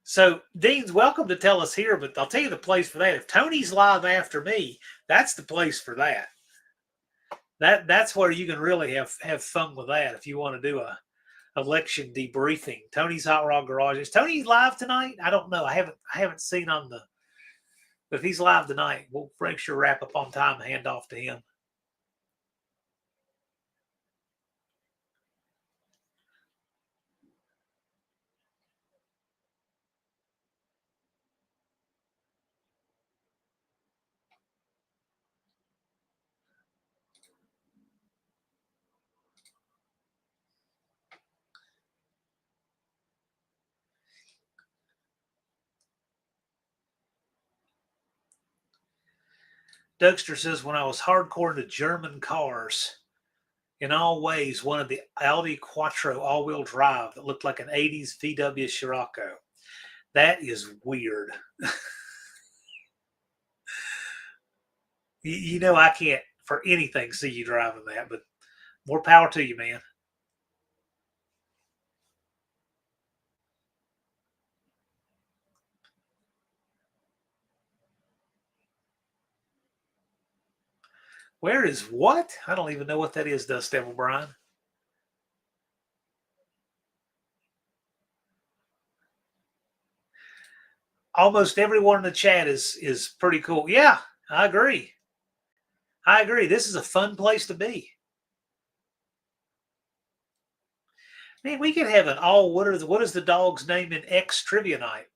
So, Dean's welcome to tell us here, but I'll tell you the place for that. If Tony's live after me, that's the place for that. That's where you can really have fun with that if you want to do a election debriefing. Tony's Hot Rod Garage. Is Tony live tonight? I don't know. I haven't seen on the. But if he's live tonight, we'll make sure wrap up on time and hand off to him. Dougster says, when I was hardcore into German cars, in all ways, one of the Audi Quattro all-wheel drive that looked like an 80s VW Scirocco. That is weird. you know, I can't for anything see you driving that, but more power to you, man. Where is what? I don't even know what that is, Dust Devil Brian. Almost everyone in the chat is pretty cool. Yeah, I agree. I agree. This is a fun place to be. Man, we could have an all. What is the dog's name in X Trivia Night?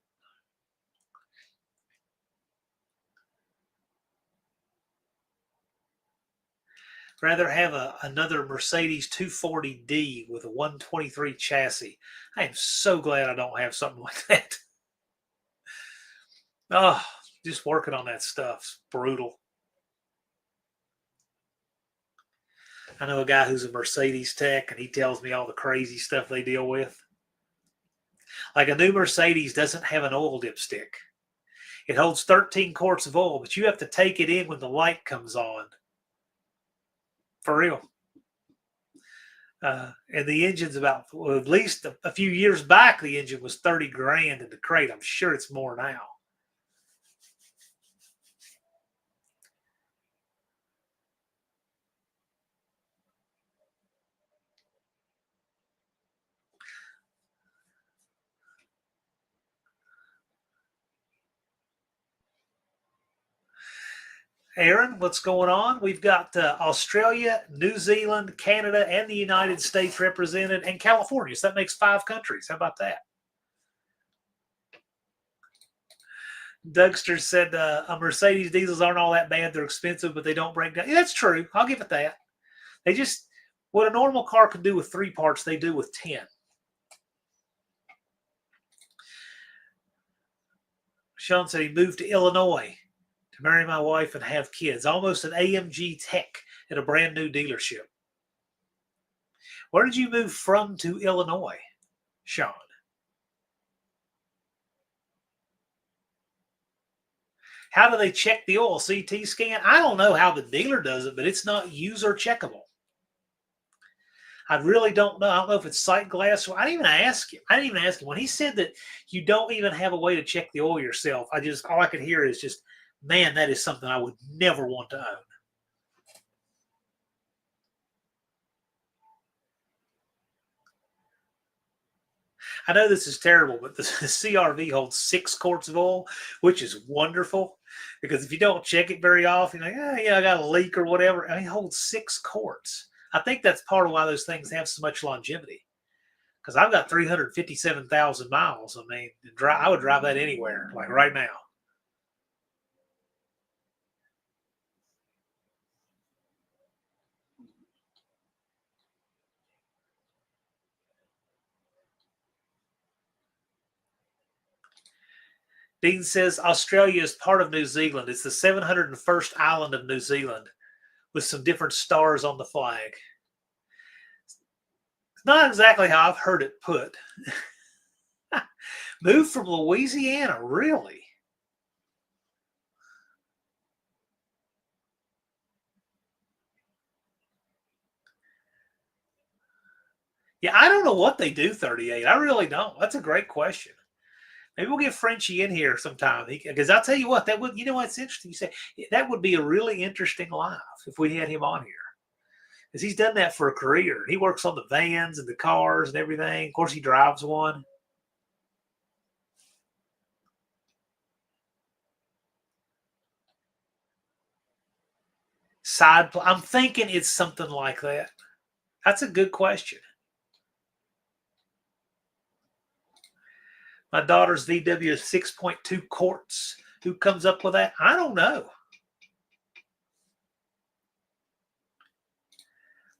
Rather have another Mercedes 240D with a 123 chassis. I am so glad I don't have something like that. Oh, just working on that stuff's brutal. I know a guy who's a Mercedes tech, and he tells me all the crazy stuff they deal with. Like a new Mercedes doesn't have an oil dipstick. It holds 13 quarts of oil, but you have to take it in when the light comes on. For real. And the engine's about, well, at least a few years back, the engine was 30 grand in the crate. I'm sure it's more now. Aaron, what's going on? We've got Australia, New Zealand, Canada, and the United States represented, and California. So that makes 5 countries. How about that? Dougster said a Mercedes diesels aren't all that bad. They're expensive, but they don't break down. Yeah, that's true. I'll give it that. They just, what a normal car can do with 3 parts, they do with 10. Sean said he moved to Illinois to marry my wife and have kids. Almost an AMG tech at a brand new dealership. Where did you move from to Illinois, Sean? How do they check the oil? CT scan? I don't know how the dealer does it, but it's not user checkable. I really don't know. I don't know if it's sight glass. I didn't even ask him. When he said that you don't even have a way to check the oil yourself, all I could hear is just, man, that is something I would never want to own. I know this is terrible, but the CRV holds 6 quarts of oil, which is wonderful because if you don't check it very often, you're like, I got a leak or whatever. I mean, it holds 6 quarts. I think that's part of why those things have so much longevity. Because I've got 357,000 miles. I mean, I would drive that anywhere, like right now. Dean says Australia is part of New Zealand. It's the 701st island of New Zealand with some different stars on the flag. It's not exactly how I've heard it put. Moved from Louisiana, really? Yeah, I don't know what they do 38. I really don't. That's a great question. Maybe we'll get Frenchie in here sometime because I'll tell you what, that would, what's interesting. You say that would be a really interesting live if we had him on here because he's done that for a career. He works on the vans and the cars and everything. Of course, he drives one. I'm thinking it's something like that. That's a good question. My daughter's VW is 6.2 quarts. Who comes up with that? I don't know.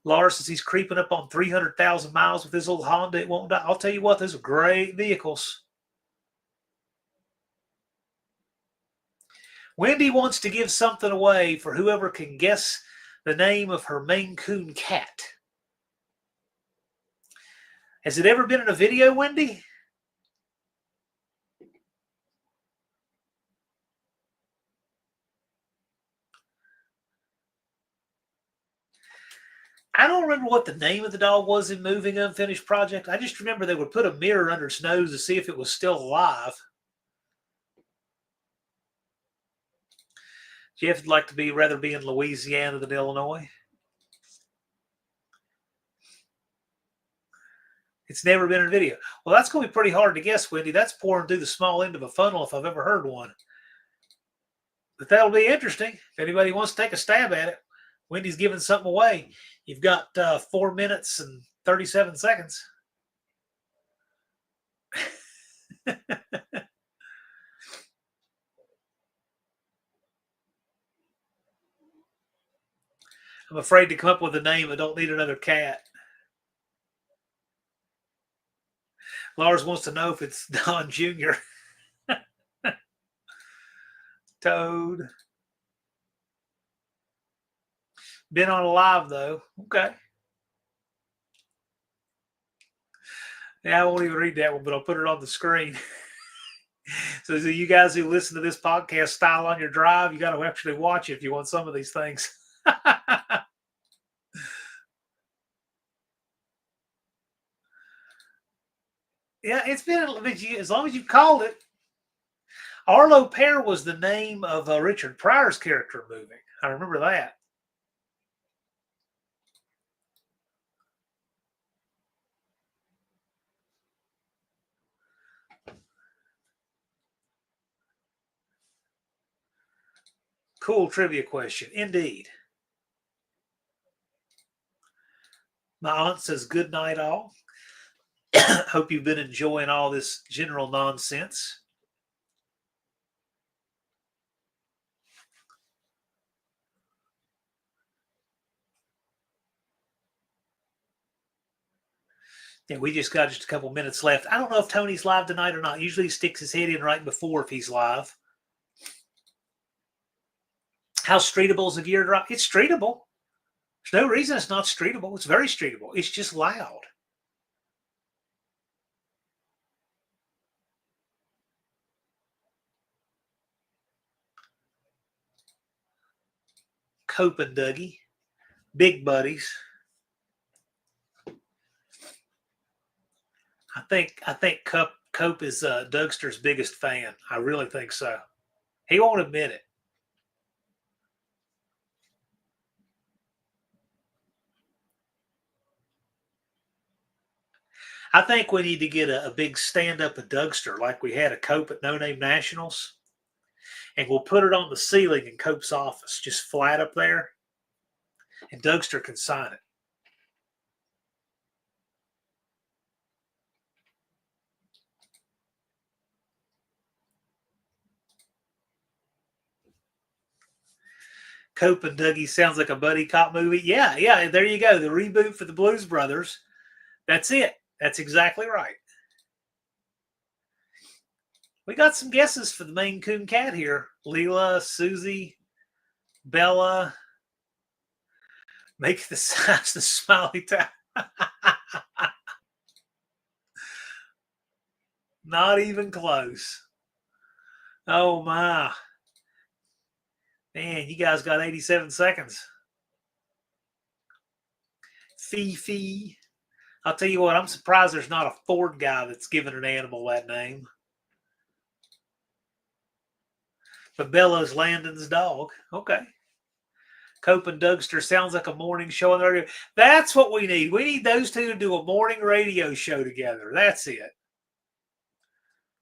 Lars says he's creeping up on 300,000 miles with his little Honda. It won't die. I'll tell you what, those are great vehicles. Wendy wants to give something away for whoever can guess the name of her Maine Coon cat. Has it ever been in a video, Wendy? I don't remember what the name of the dog was in Moving Unfinished Project. I just remember they would put a mirror under its nose to see if it was still alive. Jeff would like to rather be in Louisiana than Illinois. It's never been in a video. Well, that's going to be pretty hard to guess, Wendy. That's pouring through the small end of a funnel if I've ever heard one. But that'll be interesting if anybody wants to take a stab at it. Wendy's giving something away. You've got 4 minutes and 37 seconds. I'm afraid to come up with a name. I don't need another cat. Lars wants to know if it's Don Jr. Toad. Been on a live, though. Okay. Yeah, I won't even read that one, but I'll put it on the screen. So you guys who listen to this podcast style on your drive, you got to actually watch it if you want some of these things. Yeah, it's been as long as you've called it. Arlo Pear was the name of Richard Pryor's character movie. I remember that. Cool trivia question. Indeed. My aunt says, good night, all. Hope you've been enjoying all this general nonsense. Yeah, we just got just a couple minutes left. I don't know if Tony's live tonight or not. Usually he sticks his head in right before if he's live. How streetable is a gear drop? It's streetable. There's no reason it's not streetable. It's very streetable. It's just loud. Cope and Dougie, big buddies. I think Cope is Dougster's biggest fan. I really think so. He won't admit it. I think we need to get a big stand up of Dougster like we had a Cope at No Name Nationals. And we'll put it on the ceiling in Cope's office, just flat up there. And Dougster can sign it. Cope and Dougie sounds like a buddy cop movie. Yeah, there you go. The reboot for the Blues Brothers. That's it. That's exactly right. We got some guesses for the Maine Coon Cat here. Leela, Susie, Bella. Make the size the smiley town. Not even close. Oh my. Man, you guys got 87 seconds. Fifi. I'll tell you what, I'm surprised there's not a Ford guy that's given an animal that name. But Bella's Landon's dog. Okay. Cope and Dougster sounds like a morning show on the radio. That's what we need. We need those two to do a morning radio show together. That's it.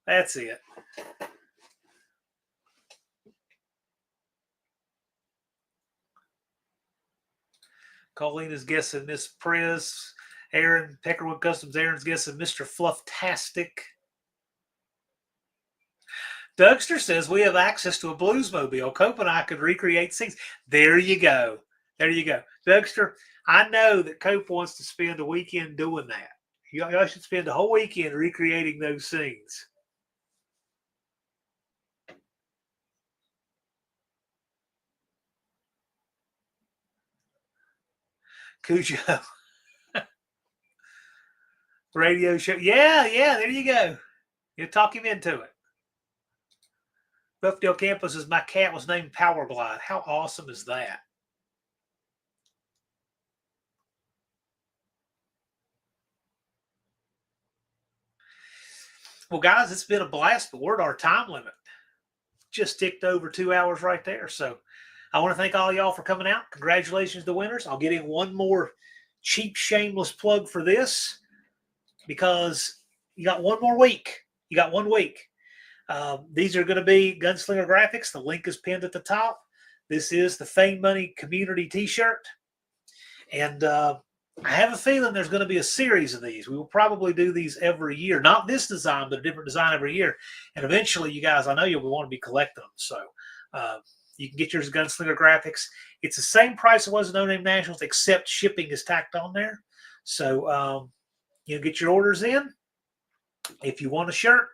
That's it. Colleen is guessing Miss Prez. Aaron, Peckerwood Customs, Aaron's guessing Mr. Flufftastic. Dougster says we have access to a Bluesmobile. Cope and I could recreate scenes. There you go. There you go. Dougster, I know that Cope wants to spend a weekend doing that. Y'all should spend a whole weekend recreating those scenes. Cujo. Radio show. Yeah, there you go. You talk him into it. Buffdale Campus says my cat was named Powerglide. How awesome is that? Well, guys, it's been a blast, but we're at our time limit. Just ticked over 2 hours right there. So I want to thank all y'all for coming out. Congratulations to the winners. I'll get in one more cheap, shameless plug for this because you got one more week. You got 1 week. These are going to be Gunslinger Graphics. The link is pinned at the top. This is the Fame Money Community T-shirt. And I have a feeling there's going to be a series of these. We will probably do these every year. Not this design, but a different design every year. And eventually, you guys, I know you'll want to be collecting them. So you can get yours at Gunslinger Graphics. It's the same price it was at No Name Nationals, except shipping is tacked on there. So you get your orders in. If you want a shirt,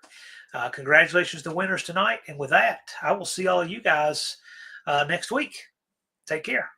congratulations to winners tonight. And with that, I will see all of you guys next week. Take care.